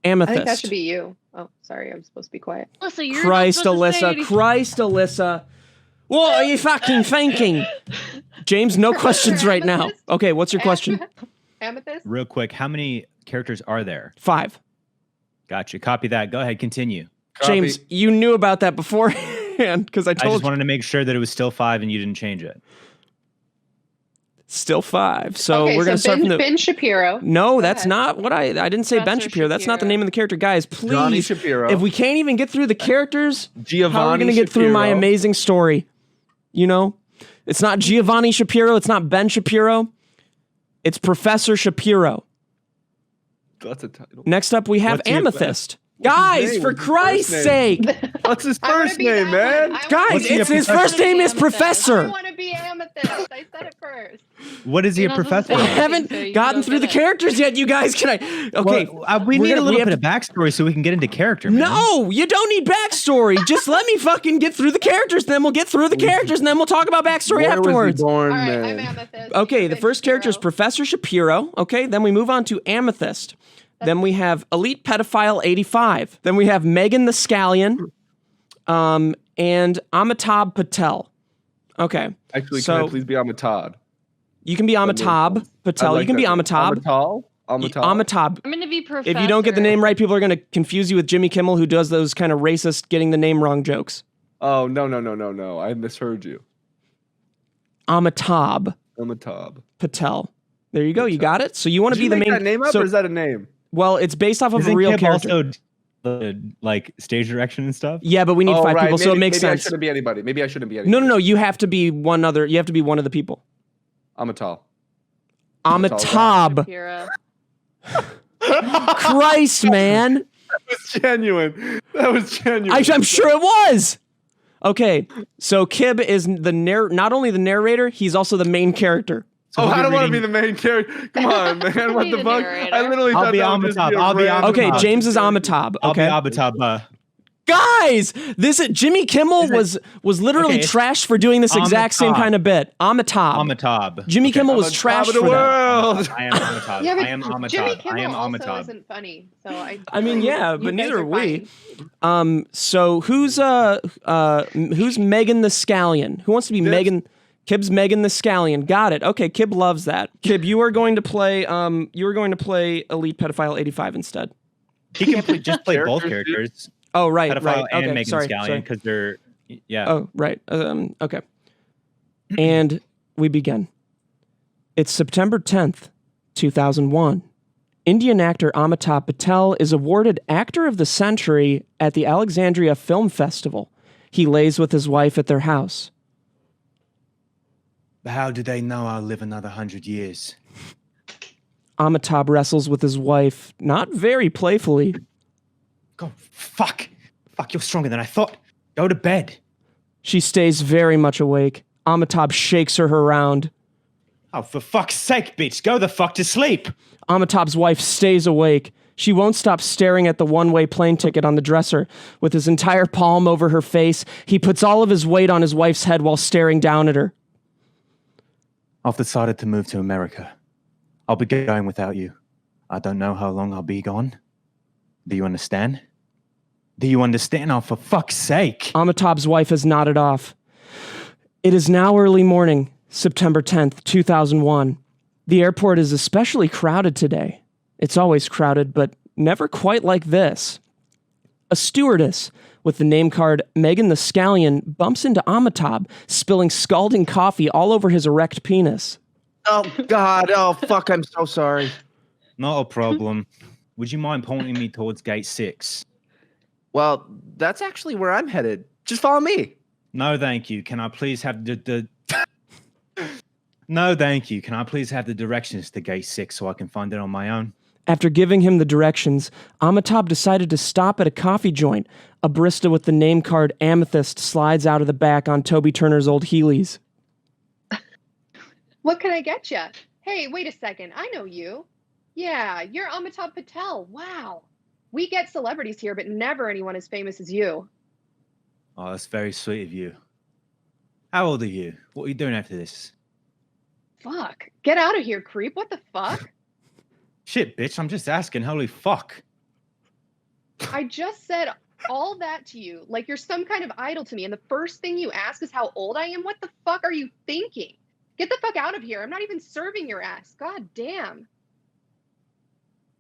I Amethyst. think that should be you. Oh, sorry, I'm supposed to be quiet. Alyssa, you're Christ, not supposed to say Alyssa. anything. Christ, Alyssa. What are you fucking thinking? James, no questions right now. Amethyst? Okay, what's your question? Amethyst? Real quick, how many characters are there? 5. Gotcha. Copy that. Go ahead. Continue. James, you knew about that beforehand because I I told just you. wanted to make sure that it was still 5 and you didn't change it. Still 5. So Okay, we're going to start ben, from the... Ben Shapiro. No, Go that's ahead. not what I didn't say Ben Professor Shapiro. That's not the Shapiro. name of the character. Guys, Johnny please. Shapiro. If we can't even get through the characters, Giovanni how are we going to get through my Shapiro. amazing story? You know? It's not Giovanni Shapiro. It's not Ben Shapiro. It's Professor Shapiro. That's a title. Next up, we have What's your- Amethyst. What's his Guys, name? for What's his Christ's first sake. What's his I wanna first be name, that man? one. Guys, What's he, it's a his professor? first name is Amethyst. I Professor. want to be Amethyst. I said it first. What is he You a know, this is professor? I I of? think so, haven't you gotten don't through the get it. characters yet, you guys. Can I? Okay. Well, we we're need a gonna- little we bit have of backstory so we can get into character. Man. No, you don't need backstory. Just let me fucking get through the characters, then we'll get through the characters, and then we'll talk about backstory Where afterwards. was he born, All right, man? I'm Amethyst. Okay, You're the Ben first character is Shapiro. Professor Shapiro. Okay, then we move on to Amethyst. Then we have Elite Pedophile 85. Then we have Megan the Scallion, and Amitabh Patel. Okay, Actually, So- can I please be Amitabh? you can be Amitabh Patel. You can be Amitabh. Amitabh? Amitabh. I'm gonna be professor. If you don't get the name right, people are going to confuse you with Jimmy Kimmel, who does those kind of racist, getting the name wrong jokes. Oh, no. I misheard you. Amitabh Amitabh. Patel. There you go. You got it. So you want to Did be you the make main. that name up, so, or is that a name? well, it's based off of Isn't a real Kip character. also like stage direction and stuff? Yeah, but we need Oh, 5 right. people, so it Maybe- makes maybe sense. I shouldn't be anybody. Maybe I shouldn't be anybody. No. You have to be one other. You have to be one of the people. Amitabh. Amitabh. Shapiro. Christ, man. That was genuine. I'm sure it was. Okay, so Kib is not only the narrator, he's also the main character. So Oh, we'll I don't want to be reading- the main character. Come on, man. What Be the the fuck? narrator. I literally I'll thought be that would just Amitabh. be a I'll be random- Okay, Amitabh. James is Amitabh. I'll Okay, be Amitabh. guys, this Jimmy Kimmel Is it- was literally Okay, it's trashed for doing this exact same Amitabh. kind of bit. Amitabh. Amitabh. Jimmy Okay. Kimmel was I'm on top trashed of the for that. world. I am Amitabh. Yeah, but I am Amitabh. Jimmy Kimmel I am also Amitabh. isn't funny, so I mean, yeah, you but guys neither are we. fine. So who's Megan the Scallion? Who wants to be Dibs. Megan? Kib's Megan the Scallion. Got it. Okay, Kib loves that. Kib, you are going to play Elite Pedophile 85 instead. He can just play both Characters, characters, Oh, right, pedophile right. and Okay, Megan sorry. Scallion, because they're yeah. Oh, right. Okay. And we begin. It's September 10th, 2001. Indian actor Amitabh Patel is awarded Actor of the Century at the Alexandria Film Festival. He lays with his wife at their house. How do they know I'll live another 100 years? Amitabh wrestles with his wife, not very playfully. Go fuck, you're stronger than I thought. Go to bed. She stays very much awake. Amitabh shakes her around. Oh, for fuck's sake, bitch, go the fuck to sleep. Amitabh's wife stays awake. She won't stop staring at the one-way plane ticket on the dresser. With his entire palm over her face, he puts all of his weight on his wife's head while staring down at her. I've decided to move to America. I'll be going without you. I don't know how long I'll be gone. Do you understand? Do you understand? Oh, for fuck's sake. Amitabh's wife has nodded off. It is now early morning, September 10th, 2001. The airport is especially crowded today. It's always crowded, but never quite like this. A stewardess with the name card Megan the Scallion bumps into Amitabh, spilling scalding coffee all over his erect penis. Oh God! Oh fuck! I'm so sorry. Not a problem. Would you mind pointing me towards gate 6? Well, that's actually where I'm headed. Just follow me. No, thank you. Can I please have the No, thank you. Can I please have the directions to gate 6 so I can find it on my own? After giving him the directions, Amitabh decided to stop at a coffee joint. A barista with the name card Amethyst slides out of the back on Toby Turner's old Heelys. What can I get you? Hey, wait a second. I know you. Yeah, you're Amitabh Patel. Wow. We get celebrities here, but never anyone as famous as you. Oh, that's very sweet of you. How old are you? What are you doing after this? Fuck. Get out of here, creep. What the fuck? Shit, bitch, I'm just asking. Holy fuck. I just said all that to you like you're some kind of idol to me, and the first thing you ask is how old I am? What the fuck are you thinking? Get the fuck out of here. I'm not even serving your ass. God damn.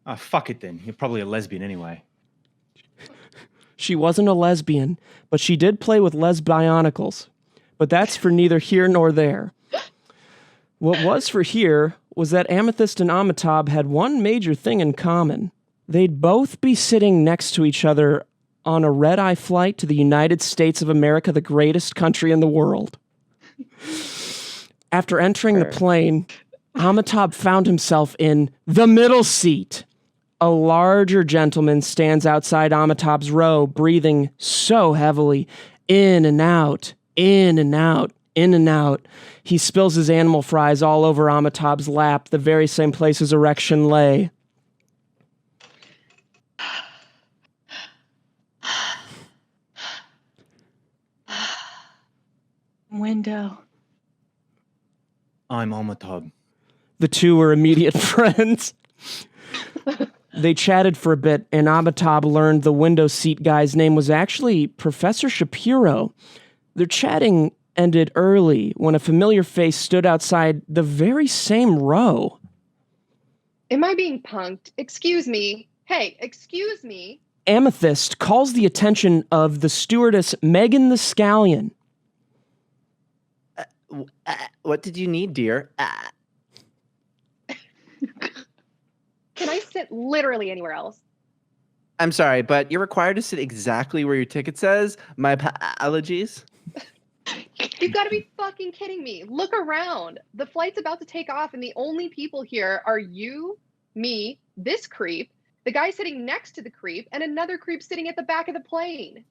Ah, fuck it then. You're probably a lesbian anyway. She wasn't a lesbian, but she did play with lesbionicals. But that's for neither here nor there. What was for here was that Amethyst and Amitabh had one major thing in common. They'd both be sitting next to each other on a red-eye flight to the United States of America, the greatest country in the world. After entering the plane, Amitabh found himself in the middle seat. A larger gentleman stands outside Amitabh's row, breathing so heavily, in and out, in and out, in and out. He spills his animal fries all over Amitabh's lap, the very same place his erection lay. Window. I'm Amitabh. The two were immediate friends. They chatted for a bit, and Amitabh learned the window seat guy's name was actually Professor Shapiro. Their chatting ended early when a familiar face stood outside the very same row. Am I being punked? Excuse me. Hey, excuse me. Amethyst calls the attention of the stewardess Megan the Scallion. What did you need, dear? Can I sit literally anywhere else? I'm sorry, but you're required to sit exactly where your ticket says. My apologies. You've got to be fucking kidding me. Look around. The flight's about to take off, and the only people here are you, me, this creep, the guy sitting next to the creep, and another creep sitting at the back of the plane.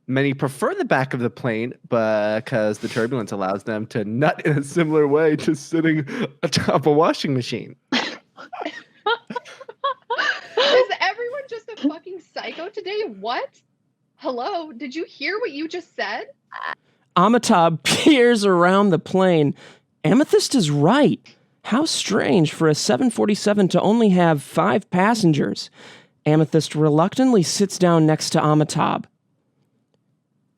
Many prefer the back of the plane because the turbulence allows them to nut in a similar way to sitting atop a washing machine. Is everyone just a fucking psycho today? What? Hello? Did you hear what you just said? Amitabh peers around the plane. Amethyst is right. How strange for a 747 to only have 5 passengers. Amethyst reluctantly sits down next to Amitabh.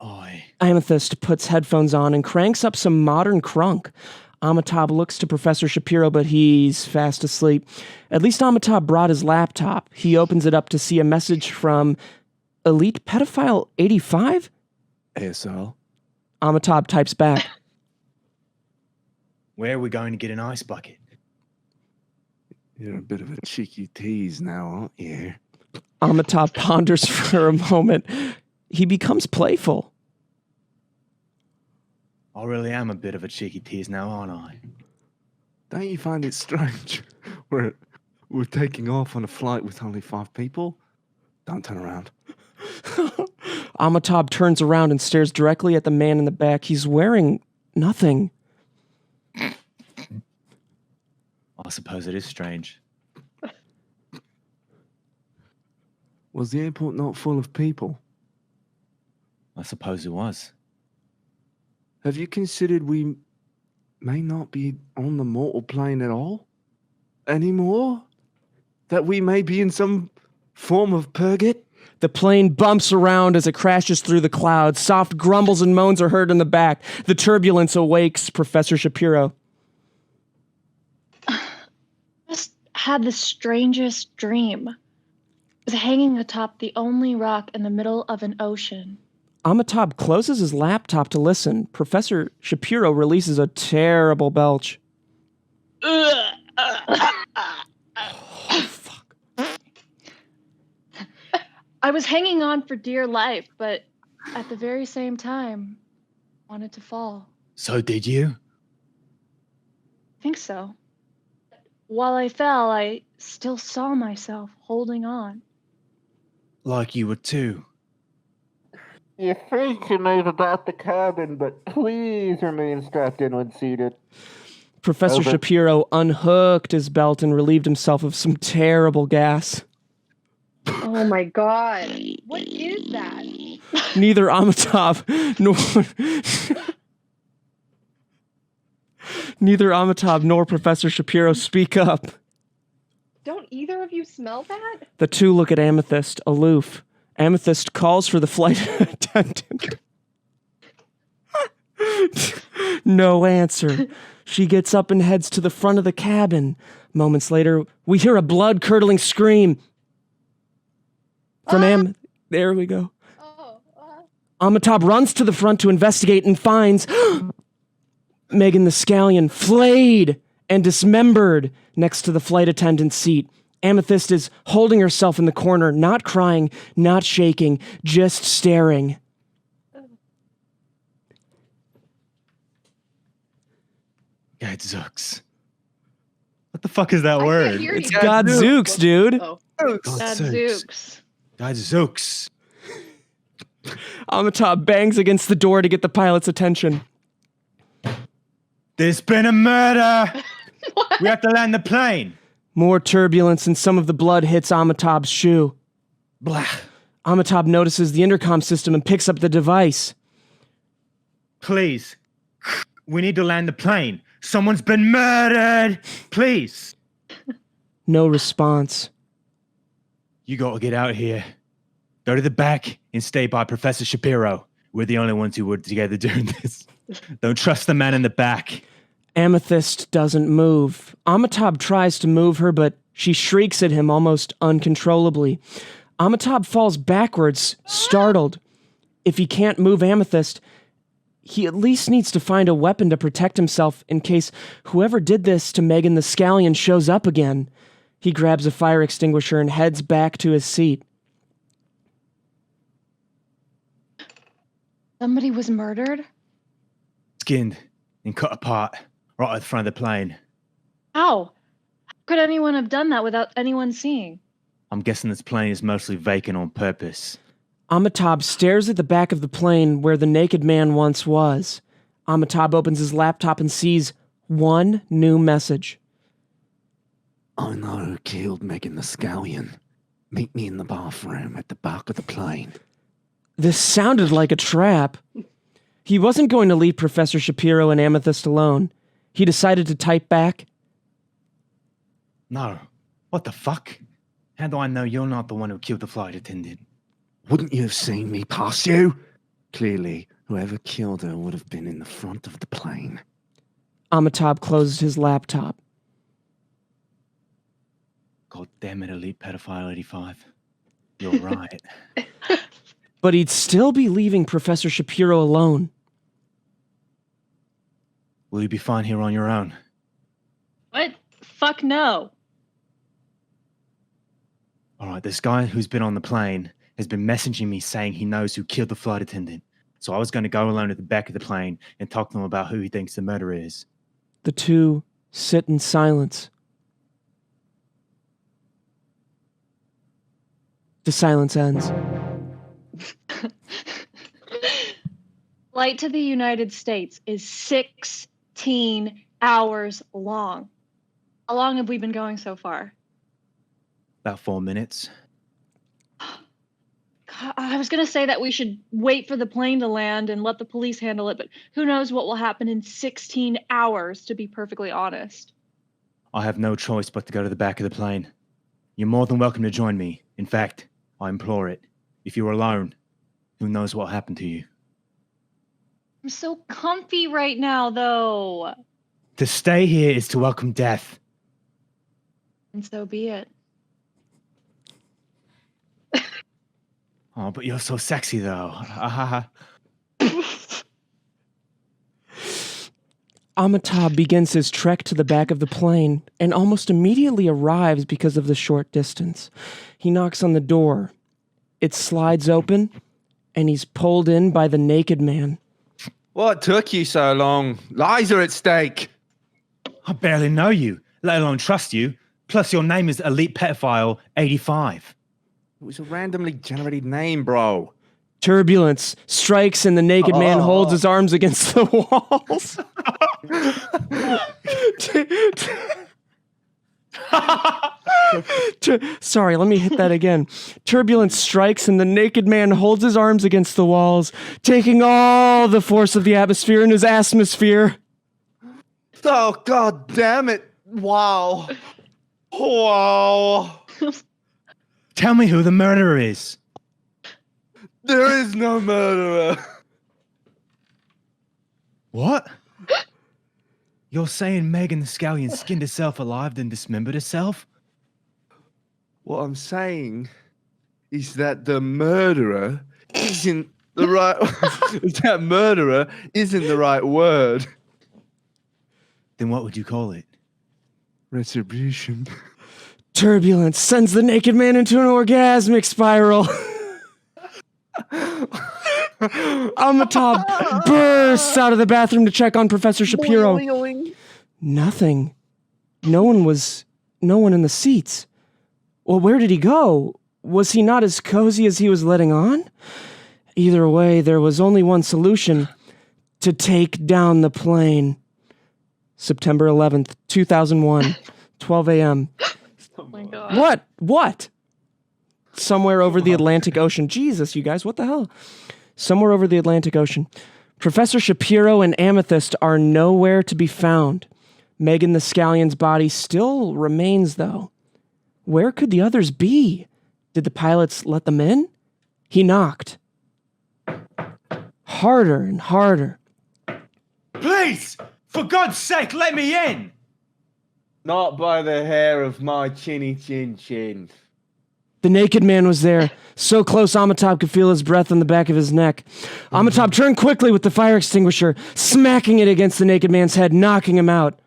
Oi. Amethyst puts headphones on and cranks up some modern crunk. Amitabh looks to Professor Shapiro, but he's fast asleep. At least Amitabh brought his laptop. He opens it up to see a message from Elite Pedophile 85? ASL. Amitabh types back. Where are we going to get an ice bucket? You're a bit of a cheeky tease now, aren't you? Amitabh ponders for a moment. He becomes playful. I really am a bit of a cheeky tease now, aren't I? Don't you find it strange? We're taking off on a flight with only 5 people? Don't turn around. Amitabh turns around and stares directly at the man in the back. He's wearing nothing. I suppose it is strange. Was the airport not full of people? I suppose it was. Have you considered we may not be on the mortal plane at all? Anymore? That we may be in some form of purgatory? The plane bumps around as it crashes through the clouds. Soft grumbles and moans are heard in the back. The turbulence awakes Professor Shapiro. Just had the strangest dream. I was hanging atop the only rock in the middle of an ocean. Amitabh closes his laptop to listen. Professor Shapiro releases a terrible belch. Oh, fuck. I was hanging on for dear life, but at the very same time, wanted to fall. So did you? I think so. While I fell, I still saw myself holding on. Like you were too. You think you made about the cabin, but please remain strapped in when seated. Professor Over. Shapiro unhooked his belt and relieved himself of some terrible gas. Oh my god. What is that? Neither Amitabh nor Professor Shapiro speak up. Don't either of you smell that? The two look at Amethyst, aloof. Amethyst calls for the flight attendant. No answer. She gets up and heads to the front of the cabin. Moments later, we hear a blood-curdling scream. From There we go. Amitabh runs to the front to investigate and finds Megan the Scallion flayed and dismembered next to the flight attendant's seat. Amethyst is holding herself in the corner, not crying, not shaking, just staring. Gadzooks. What the fuck is that I can't word? hear It's you. Gadzooks, dude. Oh. Gadzooks. Gadzooks. Amitabh bangs against the door to get the pilot's attention. There's been a murder. We have to land the plane. More turbulence and some of the blood hits Amitabh's shoe. Blah. Amitabh notices the intercom system and picks up the device. Please. We need to land the plane. Someone's been murdered. Please. No response. You gotta get out here. Go to the back and stay by Professor Shapiro. We're the only ones who were together doing this. Don't trust the man in the back. Amethyst doesn't move. Amitabh tries to move her, but she shrieks at him almost uncontrollably. Amitabh falls backwards, startled. If he can't move Amethyst, he at least needs to find a weapon to protect himself in case whoever did this to Megan the Scallion shows up again. He grabs a fire extinguisher and heads back to his seat. Somebody was murdered? Skinned and cut apart right at the front of the plane. How? How could anyone have done that without anyone seeing? I'm guessing this plane is mostly vacant on purpose. Amitabh stares at the back of the plane where the naked man once was. Amitabh opens his laptop and sees one new message. I know who killed Megan the Scallion. Meet me in the bathroom at the back of the plane. This sounded like a trap. He wasn't going to leave Professor Shapiro and Amethyst alone. He decided to type back, No. What the fuck? How do I know you're not the one who killed the flight attendant? Wouldn't you have seen me pass you? Clearly, whoever killed her would have been in the front of the plane. Amitabh closed his laptop. God damn it, Elite Pedophile 85. You're right. But he'd still be leaving Professor Shapiro alone. Will you be fine here on your own? What? Fuck no. All right, this guy who's been on the plane has been messaging me saying he knows who killed the flight attendant. So I was going to go alone at the back of the plane and talk to him about who he thinks the murderer is. The two sit in silence. The silence ends. Flight to the United States is 16 hours long. How long have we been going so far? About 4 minutes. I was going to say that we should wait for the plane to land and let the police handle it, but who knows what will happen in 16 hours, to be perfectly honest. I have no choice but to go to the back of the plane. You're more than welcome to join me. In fact, I implore it. If you're alone, who knows what happened to you? I'm so comfy right now, though. To stay here is to welcome death. And so be it. Oh, but you're so sexy, though. Amitabh begins his trek to the back of the plane and almost immediately arrives because of the short distance. He knocks on the door. It slides open, and he's pulled in by the naked man. What took you so long? Lives are at stake. I barely know you, let alone trust you. Plus, your name is Elite Pedophile 85. It was a randomly generated name, bro. Turbulence strikes, and the naked man holds his arms against the walls. Sorry, let me hit that again. Turbulence strikes, and the naked man holds his arms against the walls, taking all the force of the atmosphere in his atmosphere. Oh, god damn it. Wow. Wow. Tell me who the murderer is. There is no murderer. What? You're saying Megan the Scallion skinned herself alive, then dismembered herself? What I'm saying is that the murderer isn't the right. That murderer isn't the right word. Then what would you call it? Retribution. Turbulence sends the naked man into an orgasmic spiral. Amitabh bursts out of the bathroom to check on Professor Shapiro. Nothing. No one in the seats. Well, where did he go? Was he not as cozy as he was letting on? Either way, there was only one solution: to take down the plane. September 11th, 2001, 12 a.m. Oh my god. What? Somewhere over the Atlantic Ocean. Jesus, you guys, what the hell? Somewhere over the Atlantic Ocean. Professor Shapiro and Amethyst are nowhere to be found. Megan the Scallion's body still remains, though. Where could the others be? Did the pilots let them in? He knocked. Harder and harder. Please! For God's sake, let me in! Not by the hair of my chinny chin chin. The naked man was there, so close Amitabh could feel his breath on the back of his neck. Amitabh turned quickly with the fire extinguisher, smacking it against the naked man's head, knocking him out.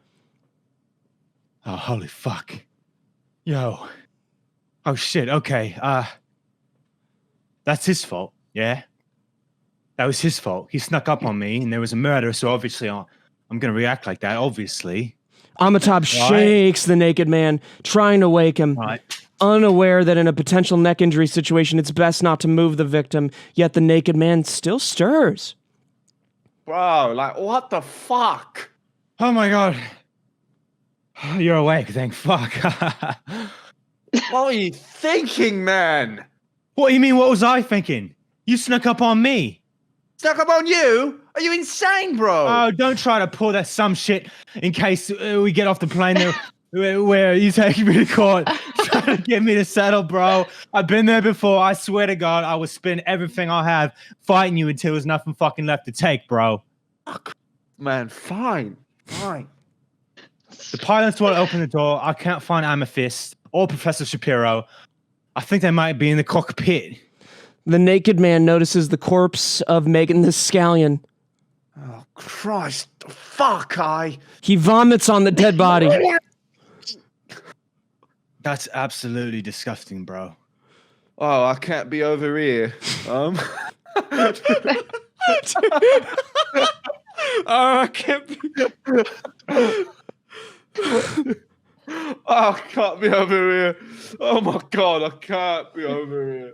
Oh, holy fuck. Yo. Oh, shit, okay. That's his fault, yeah? That was his fault. He snuck up on me, and there was a murder, so obviously I'm gonna react like that, obviously. Amitabh shakes the naked man, trying to wake him. Right. Unaware that in a potential neck injury situation, it's best not to move the victim, yet the naked man still stirs. Bro, like, what the fuck? Oh my god. You're awake, thank fuck. What were you thinking, man? What do you mean, what was I thinking? You snuck up on me. Stuck up on you? Are you insane, bro? Oh, don't try to pull that some shit in case we get off the plane there where you take me to court. Trying to get me to settle, bro. I've been there before. I swear to God, I would spend everything I have fighting you until there's nothing fucking left to take, bro. Man, fine. The pilots won't open the door. I can't find Amethyst or Professor Shapiro. I think they might be in the cockpit. The naked man notices the corpse of Megan the Scallion. Oh, Christ. Fuck, He vomits on the dead body. That's absolutely disgusting, bro. Oh, I can't be over here. I can't be... Oh, I can't be over here. Oh my God, I can't be over here.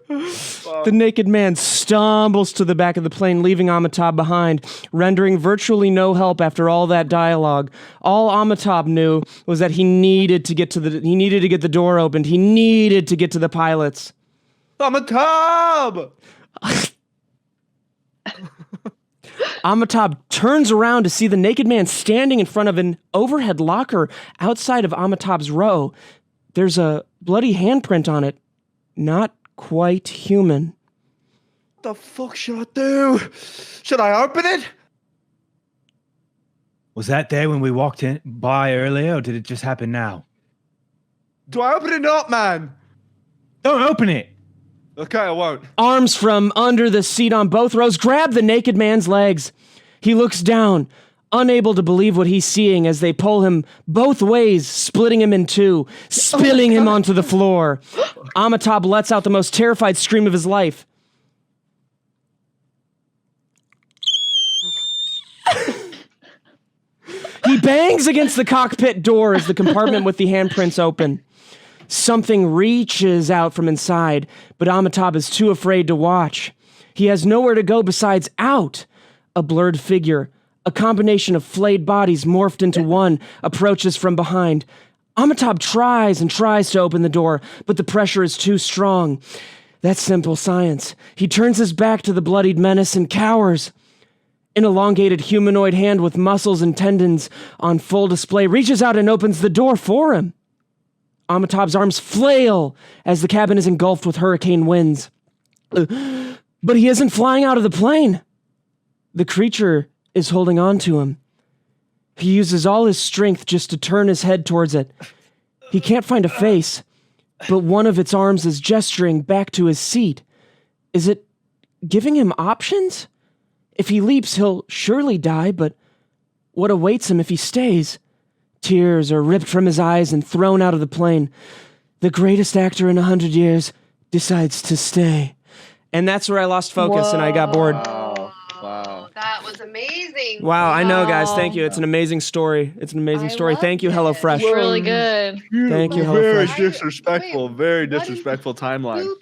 The naked man stumbles to the back of the plane, leaving Amitabh behind, rendering virtually no help after all that dialogue. All Amitabh knew was that he needed to get the door opened. He needed to get to the pilots. Amitabh! Amitabh turns around to see the naked man standing in front of an overhead locker outside of Amitabh's row. There's a bloody handprint on it. Not quite human. What the fuck should I do? Should I open it? Was that there when we walked in by earlier, or did it just happen now? Do I open it up, man? Don't open it! Okay, I won't. Arms from under the seat on both rows grab the naked man's legs. He looks down, unable to believe what he's seeing as they pull him both ways, splitting him in two, spilling him onto the floor. Amitabh lets out the most terrified scream of his life. He bangs against the cockpit door as the compartment with the handprints open. Something reaches out from inside, but Amitabh is too afraid to watch. He has nowhere to go besides out. A blurred figure, a combination of flayed bodies morphed into one, approaches from behind. Amitabh tries and tries to open the door, but the pressure is too strong. That's simple science. He turns his back to the bloodied menace and cowers. An elongated humanoid hand with muscles and tendons on full display reaches out and opens the door for him. Amitabh's arms flail as the cabin is engulfed with hurricane winds. But he isn't flying out of the plane. The creature is holding on to him. He uses all his strength just to turn his head towards it. He can't find a face, but one of its arms is gesturing back to his seat. Is it giving him options? If he leaps, he'll surely die, but what awaits him if he stays? Tears are ripped from his eyes and thrown out of the plane. The greatest actor in 100 years decides to stay. And that's where I lost focus and I got bored. Wow. That was amazing. Wow, I know, guys. Thank you. It's an amazing story. It's an amazing story. Thank you, loved it. HelloFresh. It's really good. Thank you, Very HelloFresh. disrespectful. Very What is- disrespectful timeline. Who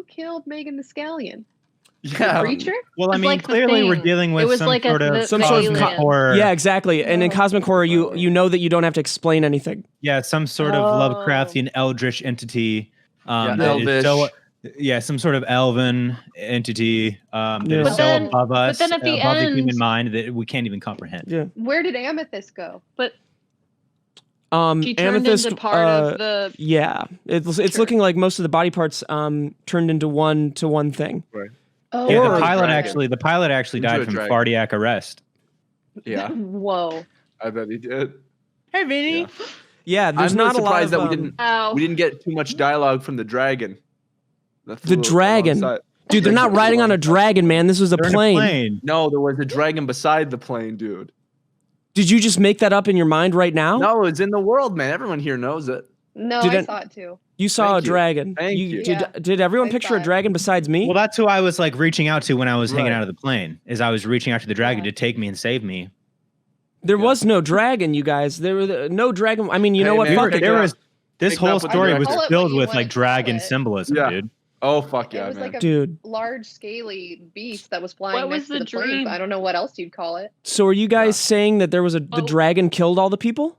killed Megan the Scallion? Yeah. Preacher? Well, I It's mean, like the clearly we're thing. dealing with It was some like sort of Some sort of alien. horror. Yeah, exactly. And in Oh. Cosmic Horror, you know that you don't have to explain anything. Yeah, some sort of Lovecraftian eldritch entity. Yeah, That is elvish. some sort of elven entity that Yeah. is But so then- above us, then at the above the human end- mind that we can't even comprehend. Yeah. Where did Amethyst go? She turned Amethyst, into part of the. yeah, it's Sure. looking like most of the body parts turned into one thing. Oh, Yeah, Or the a pilot dragon. actually Into died a from dragon. cardiac arrest. Yeah, Whoa. I bet he did. Hey, Vinny. Yeah. Yeah, there's I'm not not a lot surprised of, that we didn't get too much dialogue from the dragon. That The flew dragon? alongside. Dude, they're not riding on a dragon, man. This was a They're in a plane. plane. No, there was a dragon beside the plane, dude. Did you just make that up in your mind right now? No, it's in the world, man. Everyone here knows it. No, Did I it- saw it too. You saw Thank a you. dragon. Thank you. Did everyone I picture saw a it. dragon besides me? Well, that's who I was like reaching out to when I was hanging Right. out of the plane. Is I was reaching out to the dragon Yeah. to take me and save me. There Yeah. was no dragon, you guys. There were no dragon. I mean, you know Hey, what? man, Fuck it. There was this Pick whole up with the story was dragon. Call it filled what you with wanna like call dragon it. symbolism, Yeah. dude. Oh fuck yeah, It was man. like a Dude. large, scaly beast that was flying What was next to the the plane. dream? I don't know what else you'd call it. So are you guys saying that there was the Oh. dragon killed all the people?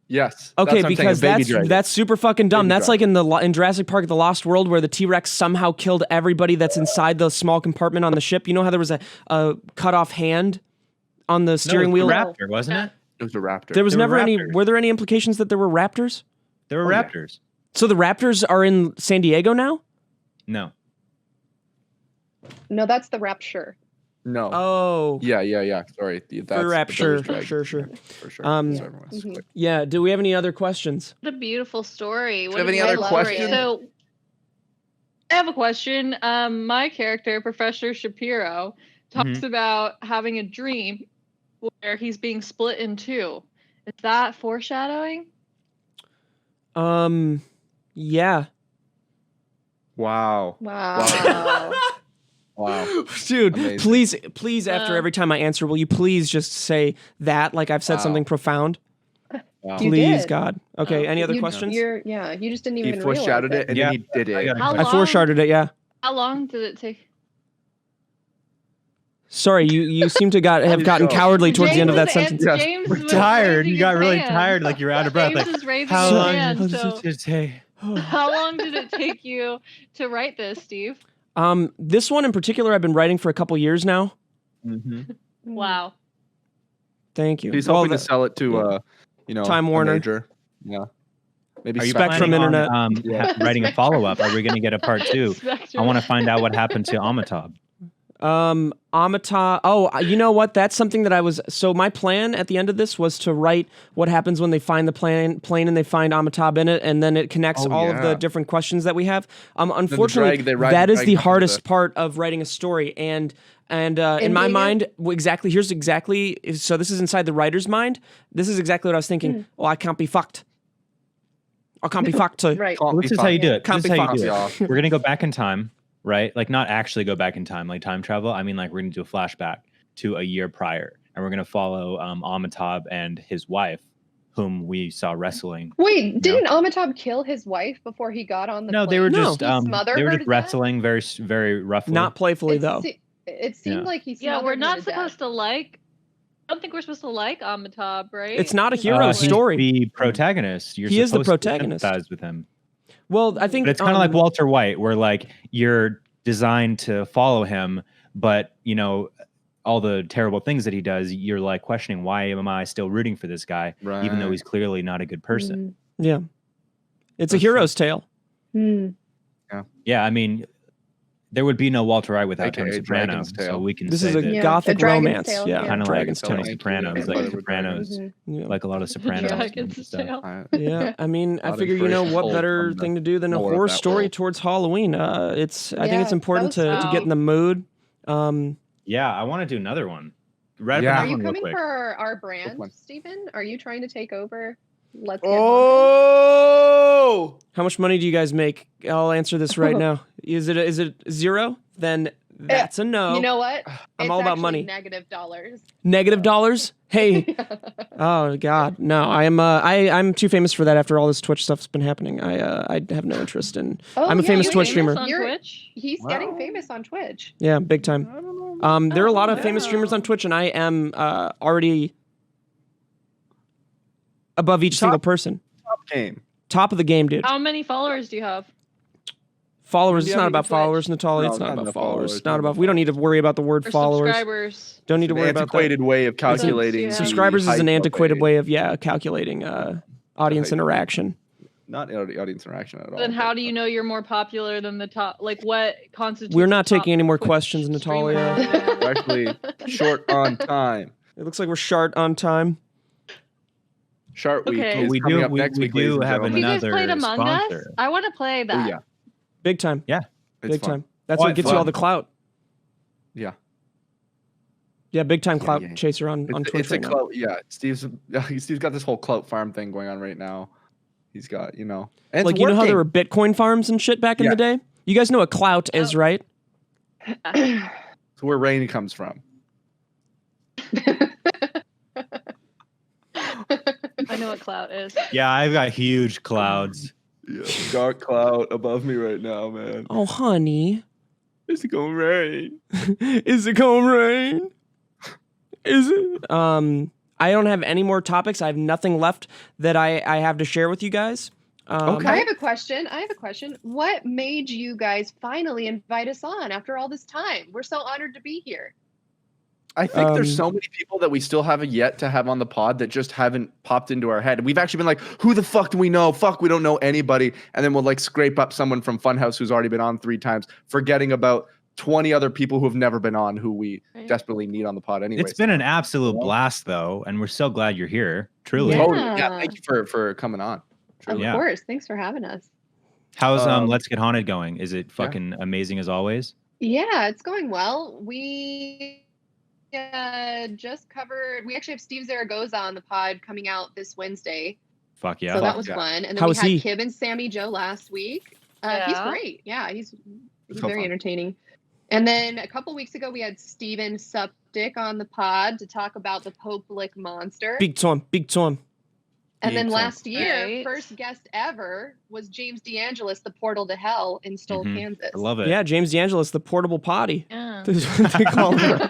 Yes. Okay, that's what I'm saying, a because baby dragon. that's super fucking dumb. Baby That's like in Jurassic Park: The Lost World, where the T-Rex somehow killed everybody that's inside the small compartment on the ship. You know how there was a cut off hand on the steering No, it was wheel? a raptor, wasn't it? It was a raptor. There was There were never any. raptors. Were there any implications that there were raptors? There were Oh, yeah. raptors. So the raptors are in San Diego now? No. No, that's the rapture. No. Oh. Yeah. Sorry. That's the rapture. British dragon. Sure. For sure. Um, So everyone's Mhm. quick. Yeah. Do we have any other questions? What a beautiful story. What have a any other beautiful story. questions? So, I have a question. My character, Professor Shapiro, talks about having a dream where he's being split in two. Is that foreshadowing? Yeah. Wow. Wow. Wow. Dude, Amazing. please, after Uh, every time I answer, will you please just say that like I've said Wow. something profound? Wow. You Please, did. God. Okay, any other You- questions? you just didn't He even foreshadowed realize it and Yeah. then he did I it. got a How I long? foreshadowed it, yeah. How long did it take? Sorry, you seem to have Please gotten go. cowardly towards the end of that James sentence. Yes. James We're was tired. raising You got his really hand. tired, like you're out of breath. James Like, is raising how his long hand. does So, it take? how long did it take you to write this, Steve? This one in particular, I've been writing for a couple years now. Mhm. Wow. Thank you. He's Well, hoping to the- sell it to Time a Warner. major. Yeah. Maybe Are you Spectrum planning on, Internet. Yeah. writing a follow up? Are we going to get a part two? I want to find out what happened to Amitabh. Amitabh. Oh, you know what? That's something that I was. So my plan at the end of this was to write what happens when they find the plane and they find Amitabh in it, and then it connects Oh, all of the yeah. different questions that we have. Unfortunately, they ride that the is the dragon up into hardest the- part of writing a story, and in my Ending it? mind, here's exactly. So this is inside the writer's mind. This is exactly what I was thinking. Well, I can't be fucked. I can't be fucked too. Right. Can't This be is how you fun. do it. Can't This be is how you fucked. do it. Off. We're gonna go back in time, right? Like not actually go back in time, like time travel. I mean, like we're gonna do a flashback to a year prior, and we're gonna follow Amitabh and his wife, whom we saw wrestling. Wait, didn't Amitabh kill his wife before he got on the No, plane? they were No. just He smothered they were her just to death? wrestling very roughly. Not playfully It though. It seemed Yeah. like he Yeah, smothered we're her not to supposed death. to like. I don't think we're supposed to like Amitabh, right? It's not a Is hero that he's what- story. the protagonist. You're He is the supposed to protagonist. sympathize with him. Well, I think But it's kind of like Walter White, where like you're designed to follow him, but you know all the terrible things that he does. You're like questioning, why am I still rooting for this guy, even though Right. he's clearly not a good person? Yeah, it's a That's true. hero's tale. Mm. Yeah, I mean, there would be no Walter White without AKA Tony Soprano. Dragon's So Tail. we can This say is a that Yeah, gothic a Dragon's romance. Tail, Yeah, yeah. kind of like Dragon's Tony Tail. Sopranos, Yeah, like yeah. Sopranos, Yeah. like a lot of Sopranos. Dragon's and stuff. Tail. Yeah, I mean, I lot of figure what inspiration better pulled from thing to do than a lore of horror that story world. towards Halloween. I think it's Yeah, important that was to get in the mood. Yeah, I want to do another one. Right Yeah. up Are another you one real coming quick. for our brand, one. Stephen? Are you trying to take over? Let's get haunted? Oh, How much money do you guys make? I'll answer this right now. Is it 0? Then that's a no. You know what? I'm It's all about actually money. Negative dollars. Negative dollars? Hey. Oh God, no! I'm too famous for that. After all this Twitch stuff's been happening, I have no interest in. Oh, I'm a yeah, famous you're Twitch famous streamer. on You're- Twitch. He's getting famous on Twitch. Yeah, big time. I don't know. There are a lot of Oh, famous streamers on wow. Twitch, and I am already above each single person. Game. Top of the game, dude. How many followers do you have? Followers. Yeah, It's not but about Twitch- followers, Natalia. No, It's not about about followers. followers, It's not not about. about We don't need to worry about the word Or followers. subscribers? Don't need It's to an worry about that. antiquated way of calculating. Yeah. the Subscribers is height an of antiquated a- way of calculating audience height. interaction. Not audience interaction at all. Then how but- do you know you're more popular than the top? Like what constitutes? We're not the top taking any more Twitch questions, streamer? Natalia. We're actually short on time? It looks like we're short on time. Shark Week Okay. is We coming do- up we- next we week. do ladies and have Have gentlemen. you guys another played Among Us? sponsor. I want to play that. Oh yeah, Big time. it's Big fun. time. That's Quite what gets you all fun. the clout. Yeah, Yeah, big time Yeah, clout yeah. chaser on Twitch it's a right now. clout. Yeah, Steve's got this whole clout farm thing going on right now. He's got and it's Like, you know how there were working. Bitcoin farms and shit back in Yeah. the day? You guys know what clout is, right? It's where rain comes from. I know what clout is. Yeah, I've got huge clouds. Yeah, dark cloud above me right now, man. Oh, honey. It's gonna rain. Is it gonna rain? Is it? I don't have any more topics. I have nothing left that I have to share with you guys. Okay. I have a question. What made you guys finally invite us on after all this time? We're so honored to be here. I think there's Um, so many people that we still haven't yet to have on the pod that just haven't popped into our head. We've actually been like, who the fuck do we know? Fuck, we don't know anybody. And then we'll like scrape up someone from Funhouse who's already been on 3 times, forgetting about 20 other people who have never been on who we Right. desperately need on the pod anyway. It's been an absolute blast, though, and we're so glad you're here. Truly. Yeah. Totally. Yeah, thank you for coming on. Of Truly. Yeah. course. Thanks for having us. How's Um, Let's Get Haunted going? Is it fucking amazing as always? Yeah, it's going well. We just covered. We actually have Steve Zaragoza on the pod coming out this Wednesday, Fuck yeah. so that Fuck was yeah. fun. And then How we was had he? Kib and Sammy Joe last week. He's Yeah. great. Yeah, he's so very fun. entertaining. And then a couple weeks ago, we had Steven Suptic on the pod to talk about the Pope-Lick monster. Big time. Big time. And then Big last year, Right. first guest ever was James DeAngelis, the portal to hell in Stoll, Mhm. Kansas. I love it. Yeah, James DeAngelis, the portable potty. Yeah. That's what they call him.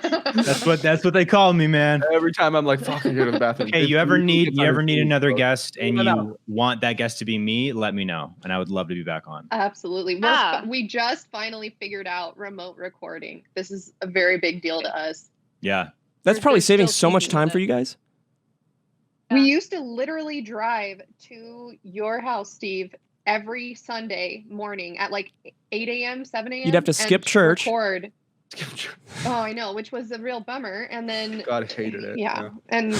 That's what they call me, man. Every time I'm like, fuck, I go to the bathroom. Hey, you ever need another guest? guest and No, no. you want that guest to be me, let me know. And I would love to be back on. Absolutely. We just finally figured out remote recording. This is a very big deal to us. Yeah. That's They're probably saving still so much teasing time with for it. you guys. We Yeah. used to literally drive to your house, Steve, every Sunday morning at like 8 a.m., 7 a.m. You'd have to and skip church. Record. Oh, I know, which was a real bummer. And then God hated it. yeah, and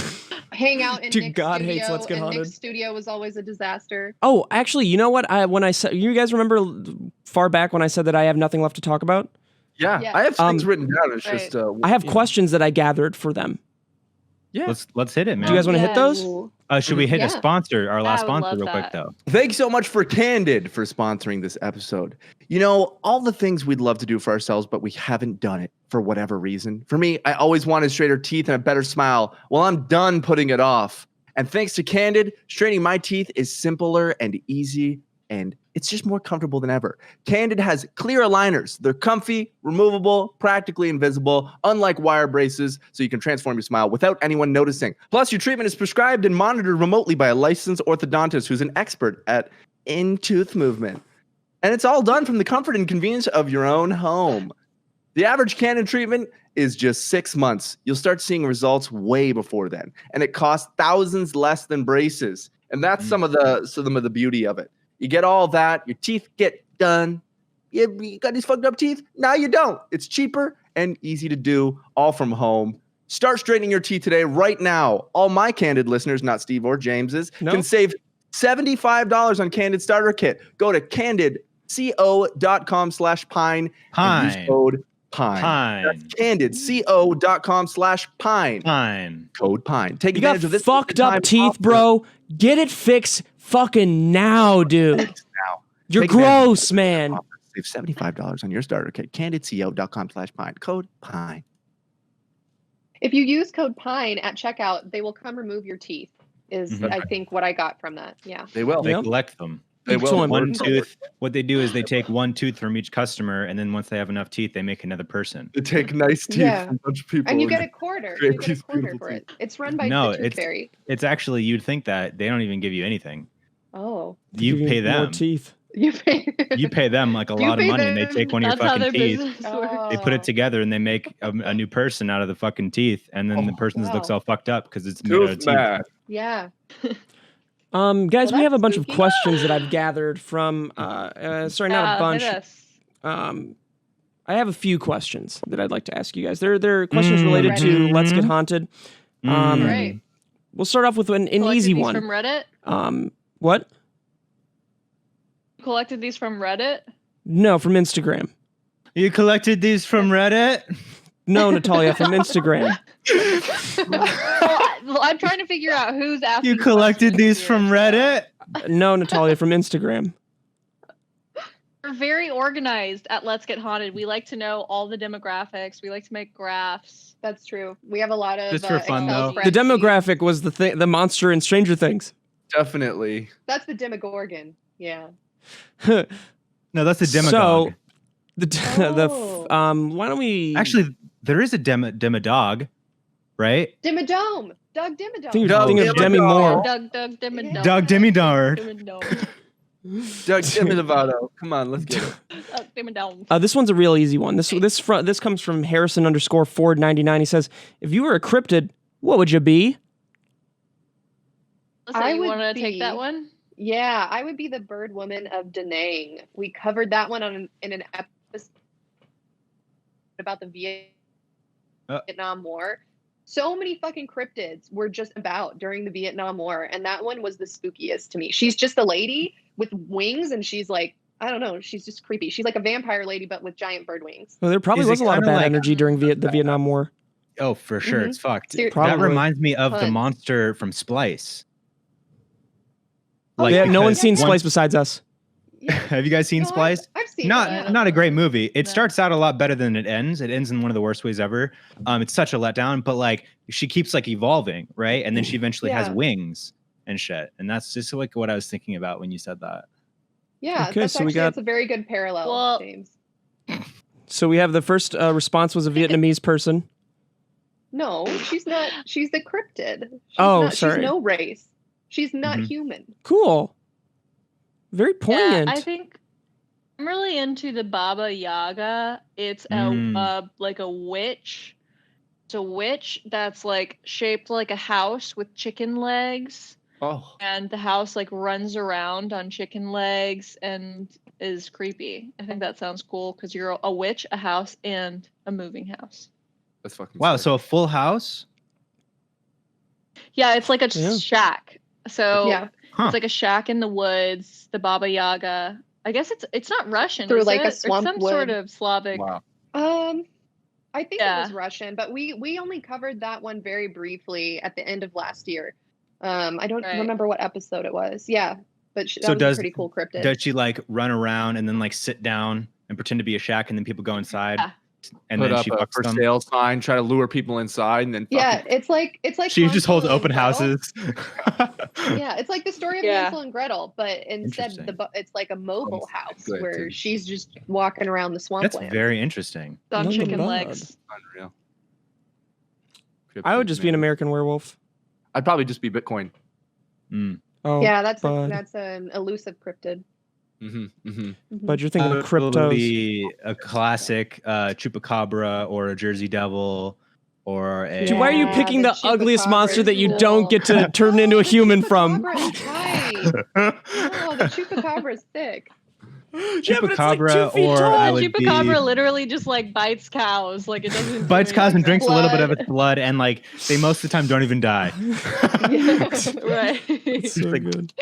hang out in Dude, Nick's God studio. hates Let's Get and Haunted. Nick's studio was always a disaster. Oh, actually, you know what? When I said, you guys remember far back when I said that I have nothing left to talk about? Yeah, Yeah. I have things Um, written down. It's Right. just I have you know. questions that I gathered for them. Yeah. Let's hit it, man. Do you guys want to hit those? Ooh. Should we hit Yeah. a sponsor, our last I would sponsor, love real quick that. though? Thanks so much for Candid for sponsoring this episode. You know, all the things we'd love to do for ourselves, but we haven't done it for whatever reason. For me, I always wanted straighter teeth and a better smile. Well, I'm done putting it off. And thanks to Candid, straightening my teeth is simpler and easy, and it's just more comfortable than ever. Candid has clear aligners. They're comfy, removable, practically invisible, unlike wire braces, so you can transform your smile without anyone noticing. Plus, your treatment is prescribed and monitored remotely by a licensed orthodontist who's an expert at in-tooth movement. And it's all done from the comfort and convenience of your own home. The average Candid treatment is just 6 months. You'll start seeing results way before then. And it costs thousands less than braces. And that's some of the beauty of it. You get all that, your teeth get done, You got these fucked up teeth? Now you don't. It's cheaper and easy to do, all from home. Start straightening your teeth today, right now. All my Candid listeners, not Steve or James's, can save $75 on Candid Starter Kit. Go to candidco.com/pine and use code PINE. That's candidco.com/pine. Pine. Code PINE. Take You got advantage of this fucked up teeth, offer. bro. Get it fixed fucking now, dude. Now. You're Take advantage of gross, man. offer. Save $75 on your starter kit. candidco.com/pine. Code PINE. If you use code PINE at checkout, they will come remove your teeth. Is I think what I got from that. Yeah. They will. They Yep. collect them. They will. Excellent. One tooth. What they do is they take one tooth from each customer, and then once they have enough teeth, they make another person. They take nice teeth Yeah. from a bunch of people. And you get a quarter. create You get these a quarter beautiful for it. It's run by No, the Tooth Fairy. It's actually, you'd think that they don't even give you anything. Oh. You Give pay more them. teeth. You pay. You pay them like a You lot of pay money, and they them. take one of your That's how their fucking teeth. business works. They put it together, and they make a new person out of the fucking teeth, and then the person looks wow. all fucked up because it's made out of Tooth teeth. man. Yeah. Guys, Well, we have a that's bunch of spooky. questions that I've gathered from. Sorry, not a bunch. Hit us. I have a few questions that I'd like to ask you guys. They're questions related to Ready. Let's Get Haunted. Great. We'll start off with an Collected easy these one. from Reddit. What? Collected these from Reddit. No, from Instagram. You collected these from Reddit? No, Natalia, from Instagram. Well, I'm trying to figure out who's asking. You collected questions these here, from so- Reddit? No, Natalia, from Instagram. We're very organized at Let's Get Haunted. We like to know all the demographics. We like to make graphs. That's true. We have a lot of Just for fun, Excel though. The spreadsheets. demographic was the monster in Stranger Things. Definitely. That's the Demogorgon. Yeah. No, that's the So, demogorgon. why don't we Actually, there is a demodog, right? Dimmadome. Doug Dimmadome. I think you're Doug thinking of Demi Dimmadome. Moore. Doug Dimmadome. Doug Demidard. Dimmadome. Doug Dimmadome. Come on, let's get it. Doug Dimmadome. This one's a real easy one. This comes from Harrison_Ford99. He says, "If you were a cryptid, what would you be?" Listen, I you would want to take be- that one? Yeah, I would be the bird woman of Da Nang. We covered that one in an episode about the Vietnam War. So many fucking cryptids were just about during the Vietnam War, and that one was the spookiest to me. She's just a lady with wings, and she's like, I don't know, she's just creepy. She's like a vampire lady, but with giant bird wings. Well, there probably Is it was a lot of kinda bad like- energy during the Vietnam War. Oh, for sure. Mhm. It's fucked. Ser- That Probably. reminds me of the Tons. monster from Splice. Oh, Like, Yeah, no one's because seen once- Splice besides us. Yeah. Have you guys seen No, Splice? I've seen Not that. not a great movie. It No. starts out a lot better than it ends. It ends in one of the worst ways ever. It's such a letdown, but like she keeps like evolving, right? And then she eventually has Yeah. wings and shit. And that's just like what I was thinking about when you said that. Yeah, Okay, that's so we actually got- that's a very good parallel, Well- James. So we have the first response was a Vietnamese person. No, she's not. She's the cryptid. She's Oh, not, sorry. She's no race. She's not Mhm. human. Cool. Very poignant. Yeah, I think I'm really into the Baba Yaga. It's like a witch. It's a witch that's like shaped like a house with chicken legs, Oh, and the house like runs around on chicken legs and is creepy. I think that sounds cool because you're a witch, a house, and a moving house. that's fucking Wow, sick. so a full house? Yeah, it's like a Yeah. shack. So Yeah, Huh. it's like a shack in the woods. The Baba Yaga. I guess it's not Russian. Through, is like, a it? Or swamp some sort wood. of Slavic. Wow. I think it was Yeah. Russian, but we only covered that one very briefly at the end of last year. I don't Right. remember what episode it was. Yeah, but So that was does- a pretty cool cryptid. Does she like run around and then like sit down and pretend to be a shack and then people go inside Yeah. and Put then up she a fucks for them? sale sign, try to lure people inside, and then Yeah, fucking- it's like She just holds Hansel and open Gretel. houses. Yeah, it's like the story of Yeah. Hansel and Gretel, but instead Interesting. it's like a mobile house good, where dude. she's just walking around the That's swampland. very interesting. On Not chicken bad. legs. unreal. I would just be an Man. American werewolf. I'd probably just be Bitcoin. Mm. Oh, Yeah, that's bud. an elusive cryptid. Mm-hmm, mm-hmm. Mhm. But you're thinking of It'll cryptos. be a classic chupacabra or a Jersey Devil or a. Dude, why are you Yeah, picking the the ugliest chupacabra monster is that you cool. don't get to turn into a human from? Chupacabra is tight. Oh, the chupacabra is thick. Yeah, but it's like 2 Chupacabra, feet or tall. I would Chupacabra literally just like bites cows. Like it doesn't. do bites cows and anything drinks a little bit of Blood. its blood, and like they most of the time don't even die. Yeah. right. So like- good.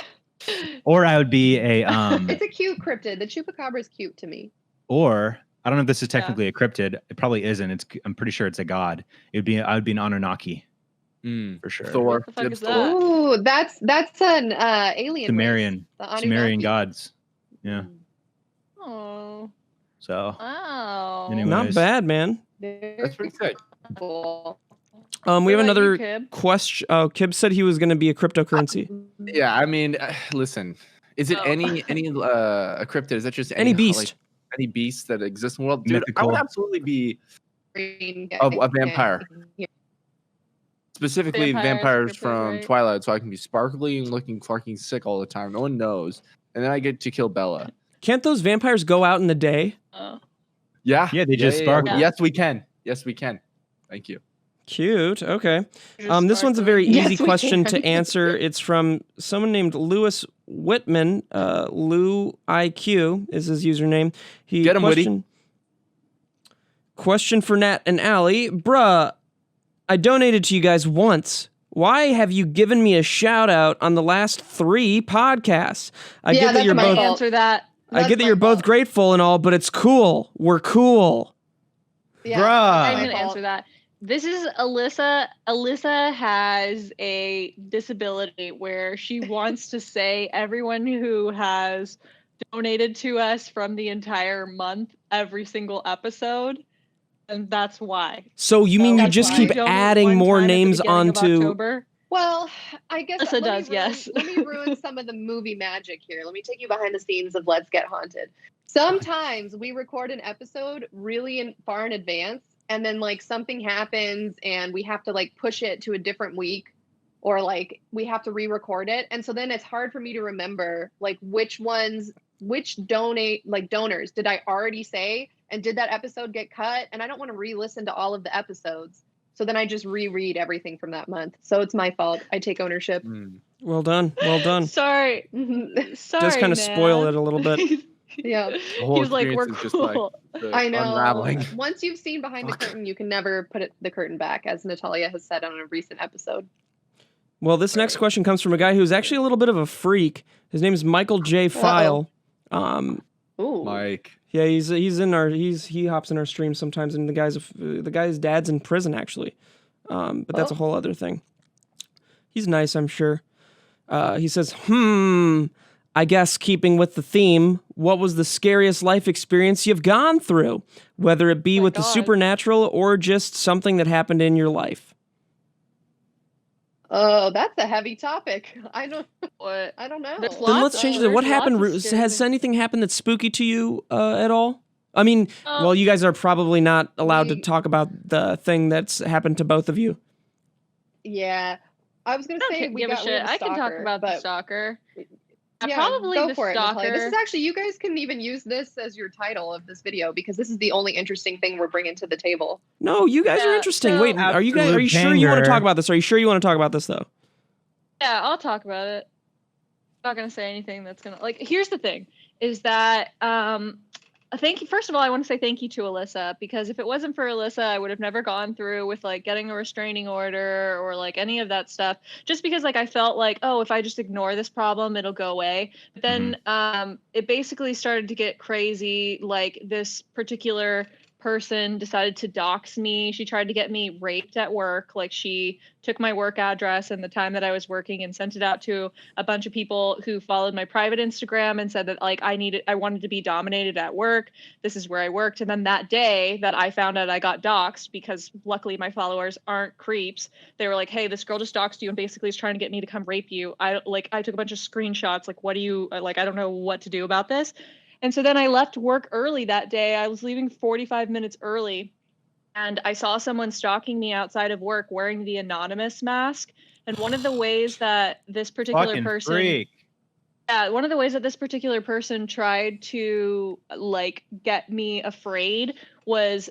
Or I would be a It's a cute cryptid. The chupacabra is cute to me. or I don't know if this is technically a cryptid. It probably isn't. I'm pretty sure it's a god. I would be an Anunnaki for sure. Thor. What the fuck Dibs is Thor. that? Ooh, that's an alien. Sumerian, race, the Sumerian Anunnaki. gods. Yeah. Oh. So Wow. Anyway. Not Anyways. bad, man. That's pretty sick. Cool. We have What about another you, Kib? question. Oh, Kib said he was going to be a cryptocurrency. Yeah, I mean, listen. Is it Oh. any a cryptid? Is that just Any beast. like, any beast that exists in the world? Dude, I Mythical. would absolutely be Green a guy. vampire. Yeah. Specifically Vampires, vampires cryptid, from right? Twilight, so I can be sparkly and looking fucking sick all the time. No one knows, and then I get to kill Bella. Can't those vampires go out in the day? Oh. Yeah, Yeah, they just sparkle. Yes, we can. Yes, we can. Thank you. Cute. Okay. Just This one's a very Yes, easy we question can. to answer. It's from someone named Lewis Whitman. Lou IQ is his username. He Get him, Witty. Question for Nat and Allie. Bruh, I donated to you guys once. Why have you given me a shout out on the last 3 podcasts? I Yeah, get that that's you're my both fault. Answer that. I That's get that my you're both fault. grateful and all, but it's cool. We're cool. Yeah, Bruh. that's I'm my gonna fault. answer that. This is Alyssa. Alyssa has a disability where she wants to say everyone who has donated to us from the entire month, every single episode, and that's why. So you mean you That's just why. keep Donate adding one more time at the names beginning of onto October. Well, I guess Alyssa let me does, ruin- yes. Let me ruin some of the movie magic here. Let me take you behind the scenes of Let's Get Haunted. Sometimes we record an episode really far in advance, and then like something happens, and we have to like push it to a different week, or like we have to re-record it, and so then it's hard for me to remember like which donors did I already say, and did that episode get cut? And I don't want to re-listen to all of the episodes. So then I just reread everything from that month. So it's my fault. I take ownership. Well done. Well done. Sorry. Sorry. Does kind of spoil Nat. it a little bit. Yeah. The whole He's like, we're experience is just like cool. the I know. unraveling. Once you've seen behind Fuck. the curtain, you can never put the curtain back, as Natalia has said on a recent episode. Well, this next question comes from a guy who's actually a little bit of a freak. His name is Michael J. File. Ooh. Mike. Yeah, he hops in our stream sometimes, and the guy's dad's in prison actually, but that's a whole other thing. He's nice, I'm sure. He says, I guess keeping with the theme, what was the scariest life experience you've gone through, whether it be My with the God. supernatural or just something that happened in your life? Oh, that's a heavy topic. I don't What? know. There's Then lots let's of- change it. there's What lots happened? of scary Has things. anything happened that's spooky to you at all? I mean, Um, well, you guys are probably not allowed to we- talk about the thing that's happened to both of you. Yeah. I was I gonna don't say give we a got shit. I can talk stalker, about the but stalker. yeah, Probably go the for it, Natalia. This stalker. is actually, you guys can even use this as your title of this video, because this is the only interesting thing we're bringing to the table. No, you guys are Yeah, interesting. so- Wait, are you sure you want to talk about this? Are you sure you want to talk about this though? Yeah, I'll talk about it. I'm not gonna say anything that's gonna here's the thing is that thank you. First of all, I want to say thank you to Alyssa, because if it wasn't for Alyssa, I would have never gone through with like getting a restraining order or like any of that stuff, just because like I felt like, oh, if I just ignore this problem, it'll go away. But then it basically started to get crazy. Like this particular person decided to dox me. She tried to get me raped at work. Like she took my work address and the time that I was working and sent it out to a bunch of people who followed my private Instagram and said that like I wanted to be dominated at work. This is where I worked. And then that day that I found out I got doxxed, because luckily my followers aren't creeps, they were like, hey, this girl just doxed you and basically is trying to get me to come rape you. I took a bunch of screenshots. Like, what do you like? I don't know what to do about this. And so then I left work early that day. I was leaving 45 minutes early, and I saw someone stalking me outside of work wearing the anonymous mask. And one of the ways that this particular Fucking person freak. Yeah, one of the ways that this particular person tried to like get me afraid was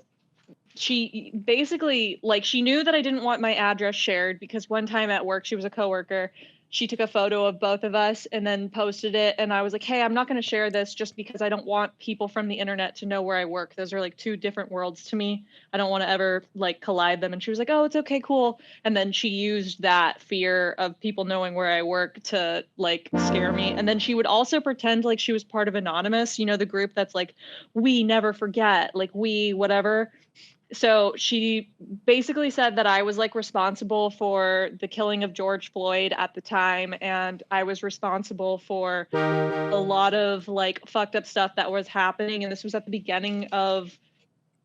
she basically like she knew that I didn't want my address shared, because one time at work, she was a coworker. she took a photo of both of us and then posted it. And I was like, hey, I'm not going to share this just because I don't want people from the internet to know where I work. Those are like two different worlds to me. I don't want to ever like collide them. And she was like, oh, it's okay, cool. And then she used that fear of people knowing where I work to like scare me. And then she would also pretend like she was part of Anonymous, you know, the group that's like, we never forget, like we whatever. So she basically said that I was like responsible for the killing of George Floyd at the time, and I was responsible for a lot of like fucked up stuff that was happening. And this was at the beginning of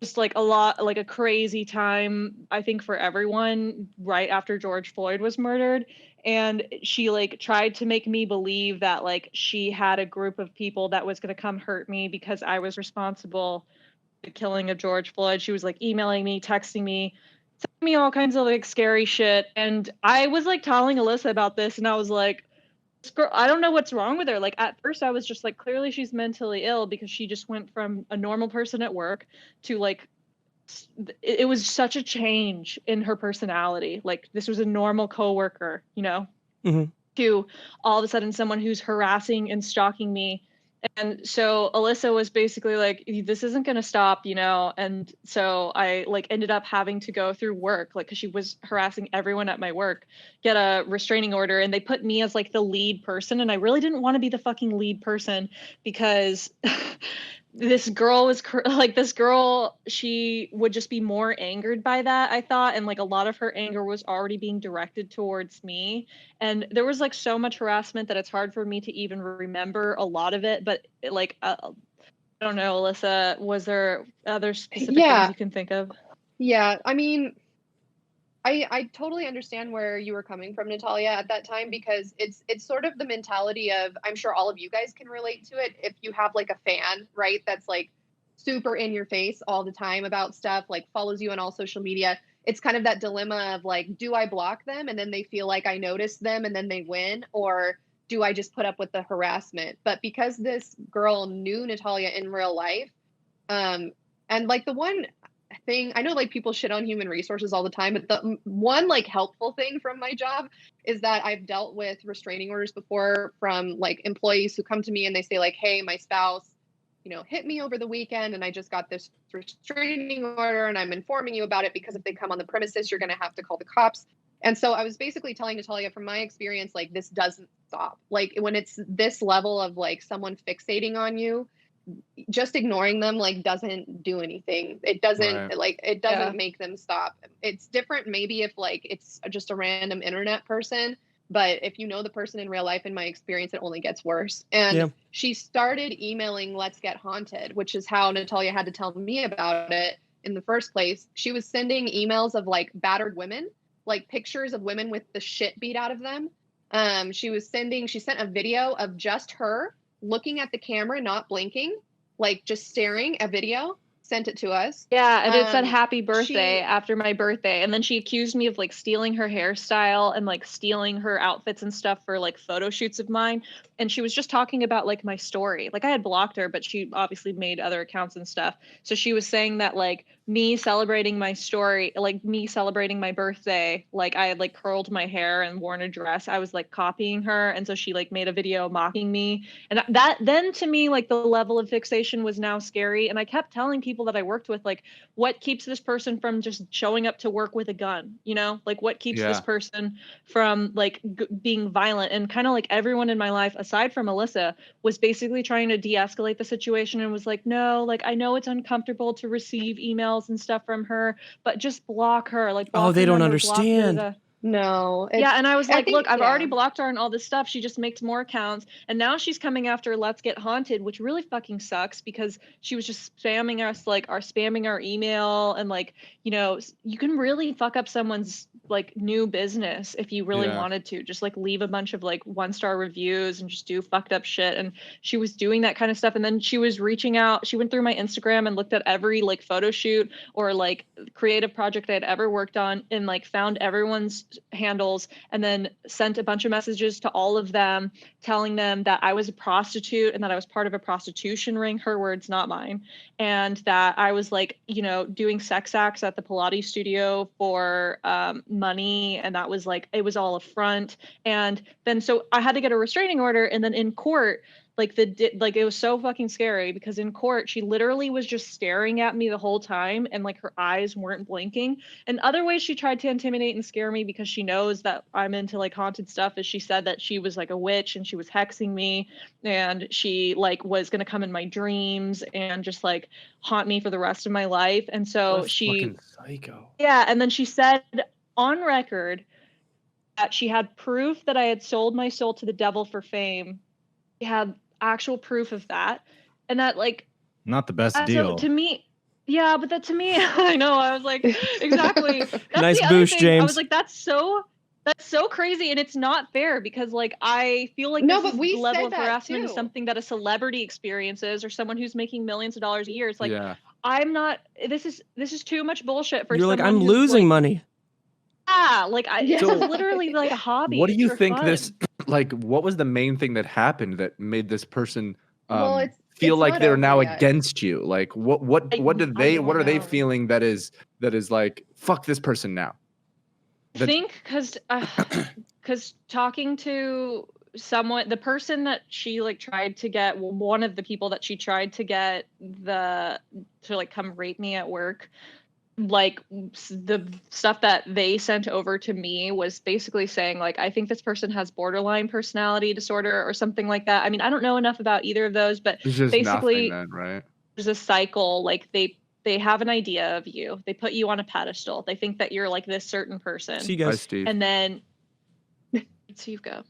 just like a crazy time, I think, for everyone right after George Floyd was murdered. And she like tried to make me believe that like she had a group of people that was going to come hurt me because I was responsible the killing of George Floyd. She was like emailing me, texting me, sending me all kinds of like scary shit. And I was like telling Alyssa about this, and I was like, this girl, I don't know what's wrong with her. Like at first I was just like, clearly she's mentally ill because she just went from a normal person at work to like it was such a change in her personality. Like this was a normal coworker, you know, to all of a sudden someone who's harassing and stalking me. And so Alyssa was basically like, this isn't going to stop, you know? And so I like ended up having to go through work, like, cause she was harassing everyone at my work, get a restraining order. And they put me as like the lead person. And I really didn't want to be the fucking lead person because this girl was she would just be more angered by that, I thought. And like a lot of her anger was already being directed towards me. And there was like so much harassment that it's hard for me to even remember a lot of it. But like, I don't know, Alyssa, was there other specific things you can think of? Yeah. I mean, I totally understand where you were coming from, Natalia, at that time, because it's sort of the mentality of, I'm sure all of you guys can relate to it. If you have like a fan, right, that's like super in your face all the time about stuff, like follows you on all social media, it's kind of that dilemma of like, do I block them and then they feel like I noticed them and then they win, or do I just put up with the harassment? But because this girl knew Natalia in real life, and like the one thing, I know like people shit on human resources all the time, but the one like helpful thing from my job is that I've dealt with restraining orders before from like employees who come to me and they say like, hey, my spouse, you know, hit me over the weekend and I just got this restraining order and I'm informing you about it because if they come on the premises, you're going to have to call the cops. And so I was basically telling Natalia, from my experience, like this doesn't stop. Like when it's this level of like someone fixating on you, just ignoring them like doesn't do anything. It doesn't make them stop. It's different maybe if like it's just a random internet person, but if you know the person in real life, in my experience, it only gets worse. And she started emailing Let's Get Haunted, which is how Natalia had to tell me about it in the first place. She was sending emails of like battered women, like pictures of women with the shit beat out of them. She sent a video of just her looking at the camera, not blinking, like just staring, a video, sent it to us. Yeah, and it said happy birthday after my birthday. And then she accused me of like stealing her hairstyle and like stealing her outfits and stuff for like photo shoots of mine. And she was just talking about like my story. Like I had blocked her, but she obviously made other accounts and stuff. So she was saying that like me celebrating my story, like me celebrating my birthday, like I had like curled my hair and worn a dress. I was like copying her. And so she like made a video mocking me. And that then to me, like the level of fixation was now scary. And I kept telling people that I worked with, like, what keeps this person from just showing up to work with a gun? You know, like what keeps this person from like being violent? And kind of like everyone in my life, aside from Alyssa, was basically trying to de-escalate the situation and was like, no, like I know it's uncomfortable to receive emails and stuff from her, but just block her. Like, block they her don't number, understand. No. Yeah, and I was like, look, I've already blocked her on all this stuff. She just makes more accounts. And now she's coming after Let's Get Haunted, which really fucking sucks because she was just spamming us, like spamming our email. And like, you know, you can really fuck up someone's like new business if you really wanted to. Just like leave a bunch of like 1-star reviews and just do fucked up shit. And she was doing that kind of stuff. And then she was reaching out. She went through my Instagram and looked at every like photo shoot or like creative project I had ever worked on and like found everyone's handles, and then sent a bunch of messages to all of them telling them that I was a prostitute and that I was part of a prostitution ring, her words, not mine, and that I was like, you know, doing sex acts at the Pilates studio for money, and that was like, it was all a front. And then so I had to get a restraining order, and then in court, like it was so fucking scary because in court she literally was just staring at me the whole time, and like her eyes weren't blinking. And other ways she tried to intimidate and scare me because she knows that I'm into like haunted stuff is she said that she was like a witch and she was hexing me, and she like was gonna come in my dreams and just like haunt me for the rest of my life. And so That's she fucking psycho. yeah, and then she said on record that she had proof that I had sold my soul to the devil for fame. She had actual proof of that, and that like Not the best deal. so to me, yeah, but that to me, I know, I was like, exactly. That's Nice the other boost, thing. I James. was like, that's so crazy, and it's not fair because like I feel like No, this but we level said of that harassment is too. something that a celebrity experiences or someone who's making millions of dollars a year. It's like Yeah. I'm not. This is too much bullshit for You're like, someone I'm who's, losing like, money. yeah, like Yeah. this is literally like a hobby. What do It's you for think fun. this like what was the main thing that happened that made this person Well, feel it's like not they're over now yet. against you? Like what I are they don't know. feeling that is like fuck this person now? I think because talking to someone, the person that she like tried to get, one of the people that she tried to get to like come rape me at work, like the stuff that they sent over to me was basically saying like, I think this person has borderline personality disorder or something like that. I mean, I don't know enough about either of those, but There's just basically nothing then, right? there's a cycle. Like they have an idea of you, they put you on a pedestal, they think that you're like this certain person, See you Hi, guys. Steve. and then so you go.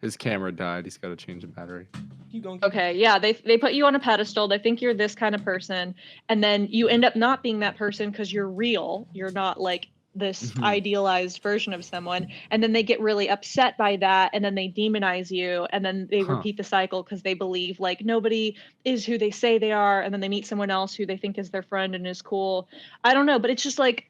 His camera died. He's got to change the battery. Keep going. Okay, yeah, they put you on a pedestal. They think you're this kind of person, and then you end up not being that person because you're real. You're not like this Mhm. idealized version of someone, and then they get really upset by that, and then they demonize you, and then they Huh. repeat the cycle because they believe like nobody is who they say they are, and then they meet someone else who they think is their friend and is cool. I don't know, but it's just like,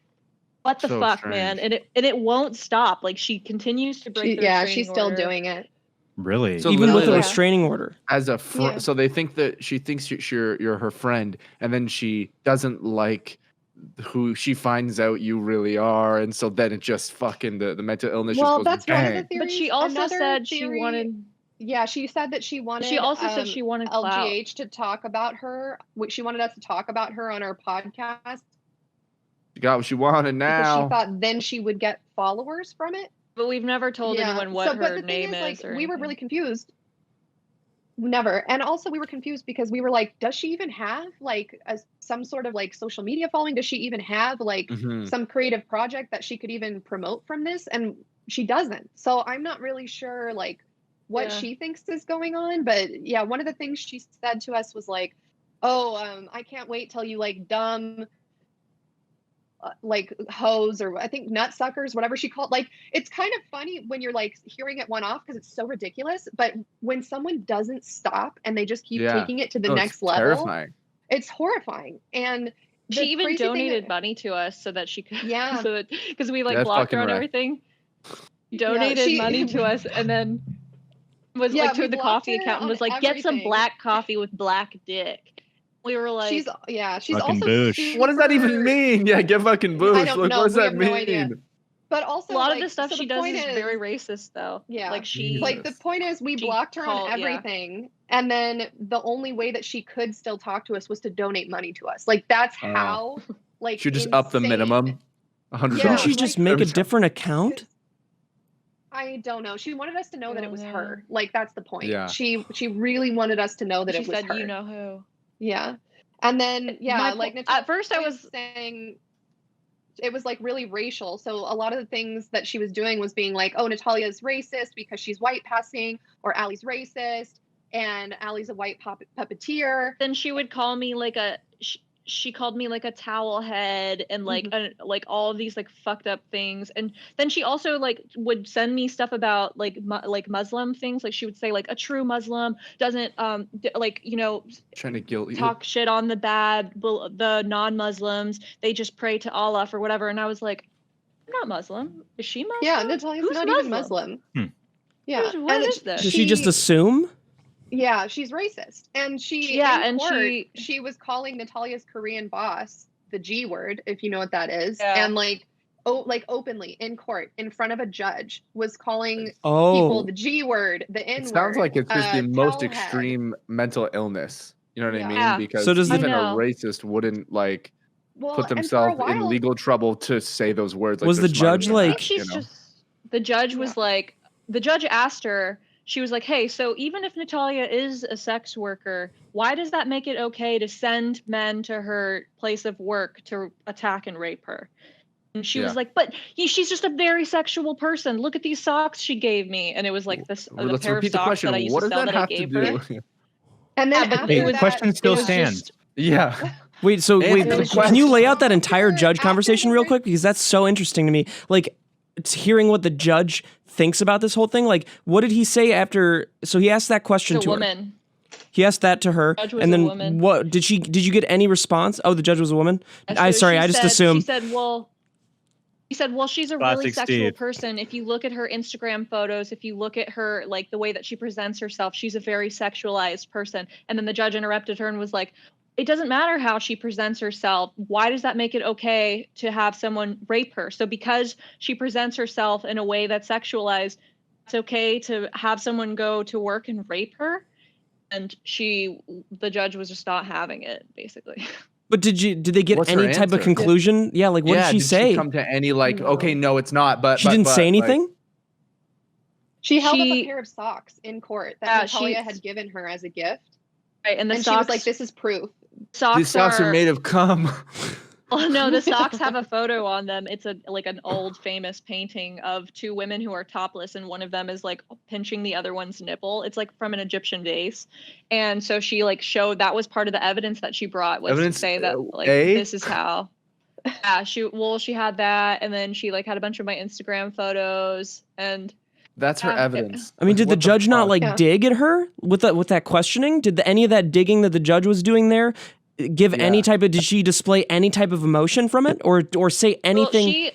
what the So fuck, man? strange. And it won't stop. Like she continues to break the restraining She's still order. doing it. Really? So Even with a literally, Yeah. restraining order. as a Yeah. so they think that she thinks you're her friend, and then she doesn't like who she finds out you really are, and so then it just fucking the mental illness Well, just goes that's one of the bang. theories. But she also Another said theory, she wanted. Yeah, she said that she wanted. She also said she wanted clout. LGH to talk about her. She wanted us to talk about her on our podcast She got what she wanted because she now. thought then she would get followers from it. But we've never told anyone what but her the thing name is, like, is. Or we were anything. really confused. Never. And also we were confused because we were like, does she even have like some sort of like social media following? Does she even have like Mhm. some creative project that she could even promote from this? And she doesn't. So I'm not really sure like what Yeah. she thinks is going on. But yeah, one of the things she said to us was like, oh, I can't wait till you like dumb like hoes, or I think nut suckers, whatever she called. Like, it's kind of funny when you're like hearing it one off because it's so ridiculous, but when someone doesn't stop and they just keep Yeah. taking it to the No, next it's level, terrifying. it's horrifying. And She the even crazy thing donated that- money to us so that she could. Yeah. So that because we like That's blocked her fucking on right. everything. Donated she- money to us, and then was Yeah, like we to the blocked coffee her account and on was like, get some everything. black coffee with black dick. We were like, she's Fucking also boosh. What does that even super- mean? Yeah, get fucking boost. I don't Like, know. what does We that have no idea. mean? But also a lot like, of the stuff so she the does point is very racist, though. Yeah. Like she, Like the point is we She blocked her called- on yeah. everything, and then the only way that she could still talk to us was to donate money to us. Like that's Oh. how like Should just up the insane- minimum. $100. Yeah, Couldn't she like- just make a different account? I don't know. She wanted us to know that it was don't her. Like that's the point. Yeah. She really wanted us to know that she it was said, her. you know who. Yeah. And then yeah, My like po- Natalia at first I was saying it was like really racial. So a lot of the things that she was doing was being like, oh, Natalia's racist because she's white passing, or Allie's racist and Allie's a white puppeteer. Then she would call me like a. She called me like a towel head and like like all of these like fucked up things. And then she also like would send me stuff about like Muslim things. Like she would say like a true Muslim doesn't like, you know, Trying to guilt you. talk shit on the non-Muslims. They just pray to Allah or whatever. And I was like, not Muslim. Is she Muslim? Yeah, Natalia's Who's not even Muslim. Yeah, What and is this? Does she just assume? Yeah, she's racist, and she she was calling Natalia's Korean boss the G word, if you know what that is, and like openly in court in front of a judge was calling people the G word, the N word. It sounds like it's just the most towelhead. extreme mental illness. You know what I mean? Yeah. Because So does even a racist wouldn't like put themselves in legal trouble to say those words. Like, was the judge I like? think she's just. The judge was like. The judge asked her. She was like, "Hey, so even if Natalia is a sex worker, why does that make it okay to send men to her place of work to attack and rape her?" And she was like, "But she's just a very sexual person. Look at these socks she gave me." And it was like this the pair of socks that I used to sell that I gave her. And then the question still stands. Wait, so can you lay out that entire judge conversation real quick? Because that's so interesting to me. Like, it's hearing what the judge thinks about this whole thing. Like, what did he say after? So he asked that question to her. He asked that to her, and then what did she? Did you get any response? Oh, the judge was a woman. I just assumed. She said, well, she's a really sexual person. If you look at her Instagram photos, if you look at her, like the way that she presents herself, she's a very sexualized person. And then the judge interrupted her and was like, it doesn't matter how she presents herself. Why does that make it okay to have someone rape her? So because she presents herself in a way that's sexualized, it's okay to have someone go to work and rape her? And the judge was just not having it, basically. But did they get any type of conclusion? Yeah, like what did she say? Did she come to any like, okay, no, it's not, but she didn't say anything? Like, she held up a pair of socks in court that Natalia had given her as a gift. Right, and socks, she was like, this is proof. These socks are made of cum. Oh no, the socks have a photo on them. It's like an old famous painting of two women who are topless, and one of them is like pinching the other one's nipple. It's like from an Egyptian vase, and so she like showed that was part of the evidence that she brought was to say that like this is how. Yeah, she had that, and then she like had a bunch of my Instagram photos, and that's her evidence. I mean, did the judge not like dig at her with that questioning? Did any of that digging that the judge was doing there give any type of? Did she display any type of emotion from it, or say anything? Well,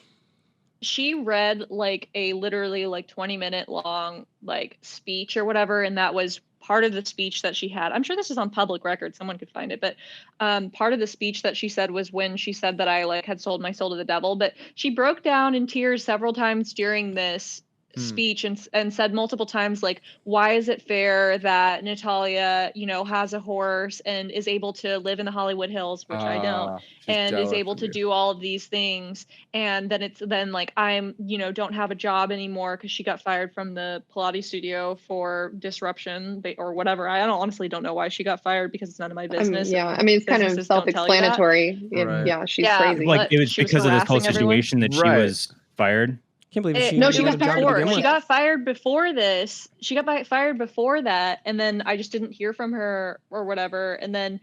she read like a literally like 20-minute long like speech or whatever, and that was part of the speech that she had. I'm sure this is on public record. Someone could find it, but part of the speech that she said was when she said that I like had sold my soul to the devil. But she broke down in tears several times during this speech and said multiple times like, why is it fair that Natalia, has a horse and is able to live in the Hollywood Hills, which I don't, and is able to do all of these things, and then like I'm don't have a job anymore because she got fired from the Pilates studio for disruption or whatever. I honestly don't know why she got fired because it's none of my business. I mean it's kind of self-explanatory. Right. Yeah, she's crazy. Like it was because of this whole situation that she was fired. Can't believe she got before. She got fired before this. She got fired before that, and then I just didn't hear from her or whatever. And then,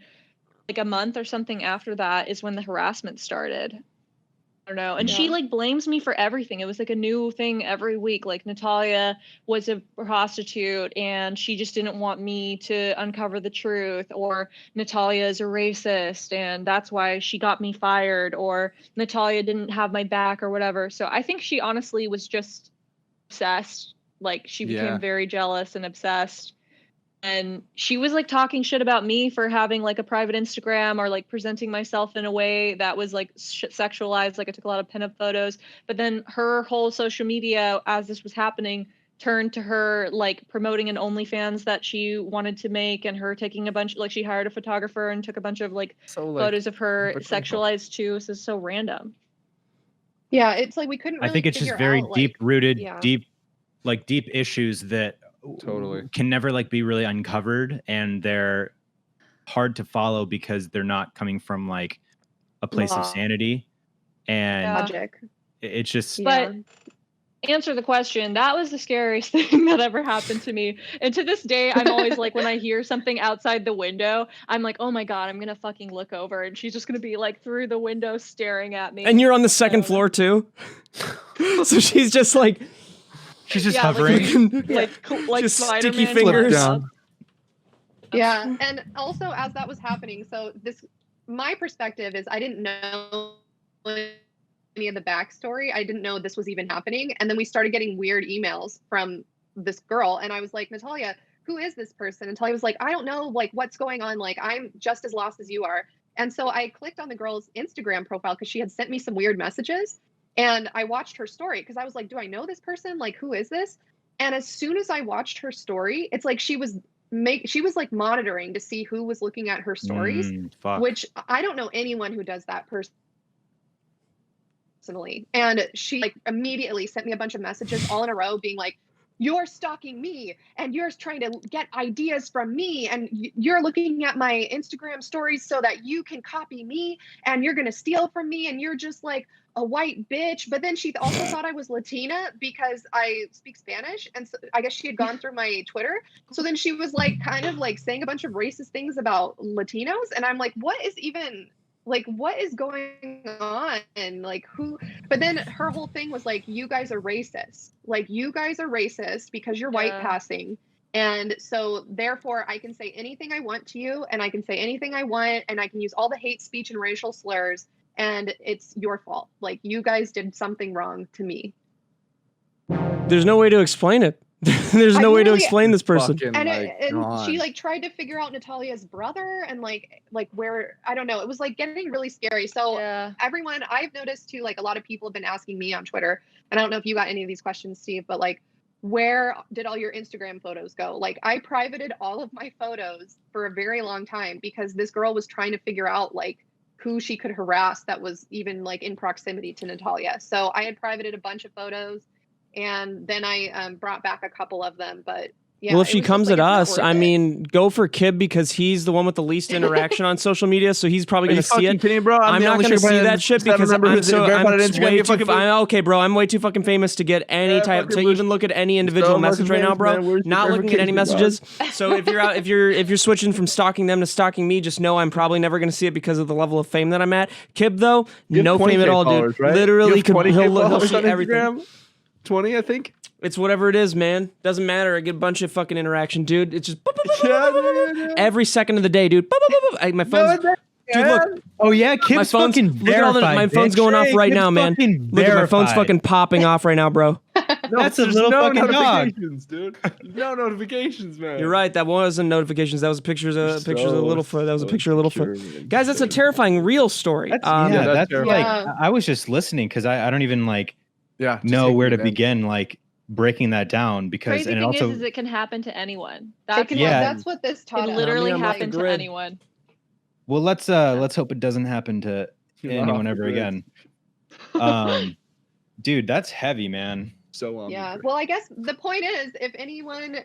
like a month or something after that, is when the harassment started. I don't know. And she like blames me for everything. It was like a new thing every week. Like Natalia was a prostitute and she just didn't want me to uncover the truth, or Natalia is a racist and that's why she got me fired, or Natalia didn't have my back or whatever. So I think she honestly was just obsessed. Like she became very jealous and obsessed. And she was like talking shit about me for having like a private Instagram or like presenting myself in a way that was like sexualized. Like I took a lot of pinup photos, but then her whole social media as this was happening turned to her like promoting an OnlyFans that she wanted to make, and her taking a bunch, like she hired a photographer and took a bunch of like photos of her sexualized too. So it's so random. Yeah, it's like we couldn't really I think it's just very deep rooted, deep issues that can never like be really uncovered, and they're hard to follow because they're not coming from like a place of sanity and logic. It's just but answer the question, that was the scariest thing that ever happened to me, and to this day I'm always like, when I hear something outside the window, I'm like, oh my god, I'm gonna fucking look over and she's just gonna be like through the window staring at me. And you're on the second floor too. So she's just like she's just hovering, like just sticky Spider-Man fingers down. Yeah, and also as that was happening, so my perspective is I didn't know any of the backstory. I didn't know this was even happening. And then we started getting weird emails from this girl. And I was like, Natalia, who is this person? And Natalia was like, I don't know, like, what's going on? Like, I'm just as lost as you are. And so I clicked on the girl's Instagram profile because she had sent me some weird messages. And I watched her story because I was like, do I know this person? Like, who is this? And as soon as I watched her story, it's like she was like monitoring to see who was looking at her stories, which I don't know anyone who does that personally. And she like immediately sent me a bunch of messages all in a row being like, you're stalking me and you're trying to get ideas from me and you're looking at my Instagram stories so that you can copy me and you're going to steal from me and you're just like a white bitch. But then she also thought I was Latina because I speak Spanish. And so I guess she had gone through my Twitter. So then she was like kind of like saying a bunch of racist things about Latinos. And I'm like, what is going on? And like who, but then her whole thing was like, you guys are racist. Like you guys are racist because you're white passing. And so therefore I can say anything I want to you and I can say anything I want and I can use all the hate speech and racial slurs and it's your fault. Like you guys did something wrong to me. There's no way to explain it. There's no way to explain this person. And she like tried to figure out Natalia's brother and like where, I don't know. It was like getting really scary. So everyone, I've noticed too, like a lot of people have been asking me on Twitter, and I don't know if you got any of these questions, Steve, but like, where did all your Instagram photos go? Like I privated all of my photos for a very long time because this girl was trying to figure out like who she could harass that was even like in proximity to Natalia. So I had privated a bunch of photos. And then I brought back a couple of them, but yeah. Well, if she comes at us, I mean, go for Kib because he's the one with the least interaction on social media, so he's probably going to see it. Kidding, bro? I'm not going to see that shit because I'm okay, bro. I'm way too fucking famous to get any type to even look at any individual message right now, bro. Not looking at any messages. So if you're switching from stalking them to stalking me, just know I'm probably never going to see it because of the level of fame that I'm at. Kib though, no fame at all, dude. Literally, he'll see everything. 20, I think. It's whatever it is, man. Doesn't matter. I get a bunch of fucking interaction, dude. It's just every second of the day, dude. My phone's dude, look. Oh yeah, Kib's fucking verified. My phone's going off right now, man. Look at my phone's fucking popping off right now, bro. That's a little fucking dog, dude. No notifications, man. You're right. That wasn't notifications. That was pictures of Littlefoot. That was a picture of Littlefoot. Guys, that's a terrifying real story. That's like I was just listening because I don't even like. Know where to begin, like breaking that down because crazy and thing also is it can happen to anyone. That's what this taught us. Literally happen to anyone. Well, let's hope it doesn't happen to anyone ever again. Dude, that's heavy, man. So well, I guess the point is if anyone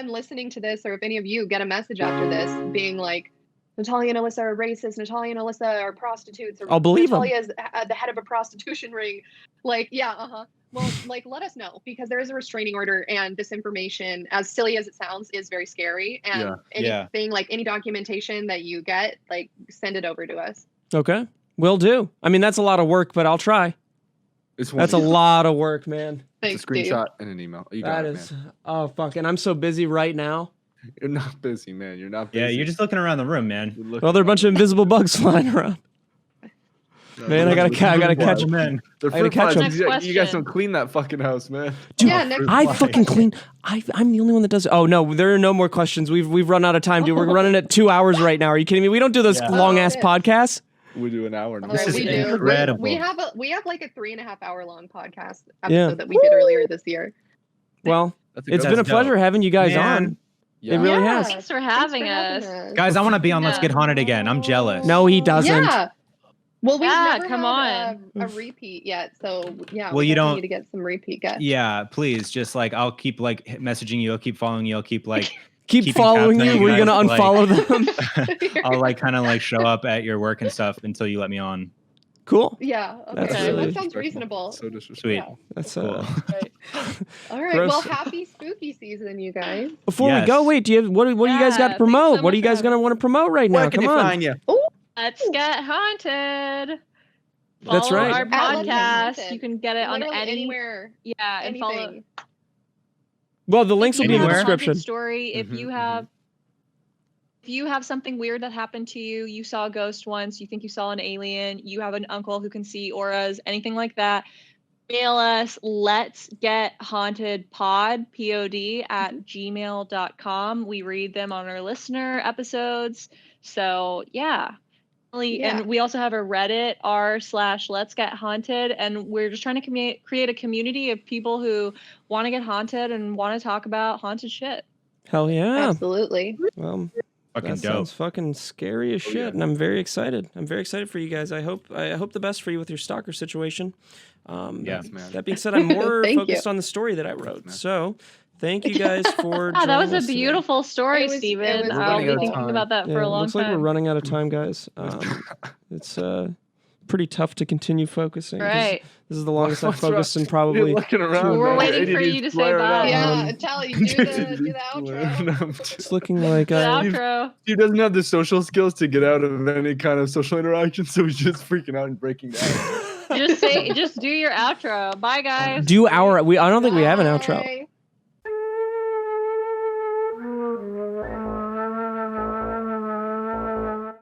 listening to this or if any of you get a message after this being like Natalia and Alyssa are racist, Natalia and Alyssa are prostitutes, or I'll believe Natalia is the head of a prostitution ring. Like, well, like, let us know because there is a restraining order and this information, as silly as it sounds, is very scary. And anything, like any documentation that you get, like, send it over to us. Okay. Will do. I mean, that's a lot of work, but I'll try. That's a lot of work, man. Thanks, it's a screenshot Steve. and an email. You got it, man. Oh, fuck. And I'm so busy right now. You're not busy, man. You're not busy. Yeah, you're just looking around the room, man. Well, there are a bunch of invisible bugs flying around. Man, I gotta catch them. They're fruit flies. You guys don't clean that fucking house, man. Dude, I fucking clean. I'm the only one that does it. Oh no, there are no more questions. We've run out of time, dude. We're running at 2 hours right now. Are you kidding me? We don't do those long ass podcasts. We do an hour. This is incredible. We have like a 3.5 hour long podcast episode that we did earlier this year. Well, it's been a pleasure having you guys on. Yeah. It really has. Thanks for having us. Guys, I want to be on Let's Get Haunted again. I'm jealous. No, he doesn't. Yeah. Well, we've never come had a repeat yet, so yeah. Well, you don't need to get some repeat guests. Yeah, please. Just like I'll keep like messaging you. I'll keep following you. I'll keep like keep following you. We're gonna unfollow them. I'll like kind of like show up at your work and stuff until you let me on. Cool. Yeah. Okay. That sounds reasonable. So disrespectful. Sweet. Yeah. That's All right. Gross. Well, happy spooky season, you guys. Before we go, wait. Do you have what do you guys got to promote? What are you guys gonna want to promote right now? Come on. Find you? Let's Get Haunted. That's follow right. Our podcast. You can get it on anywhere. Yeah, and follow. Well, the links will be in the description. Story. If you have If you have something weird that happened to you, you saw a ghost once, you think you saw an alien, you have an uncle who can see auras, anything like that, mail us let's get haunted pod at gmail.com. We read them on our listener episodes. So yeah. And we also have a Reddit r/let's get haunted, and we're just trying to create a community of people who want to get haunted and want to talk about haunted shit. Hell yeah. Absolutely. Well, Fucking that dope. sounds fucking scary as shit, and I'm very excited. I'm very excited for you guys. I hope the best for you with your stalker situation. Yeah, man. That being said, I'm more Thank focused you. on the story that I wrote. So, thank you guys for. Ah, that was joining a us today. beautiful story, It was Steven. I'll running be out of thinking time. about that for Yeah, a long looks like we're time. running out of time, guys. It's pretty tough to continue focusing. 'cause Right. This is the longest I've What's wrong? focused in You're probably. looking around. We're man. waiting for ADD you to is say flaring bye. out. Yeah, Tally, do the outro. It's looking like The I. outro. He doesn't have the social skills to get out of any kind of social interaction, so he's just freaking out and breaking down. Just do your outro. Bye, guys. Do our. I don't think we have an outro. Bye.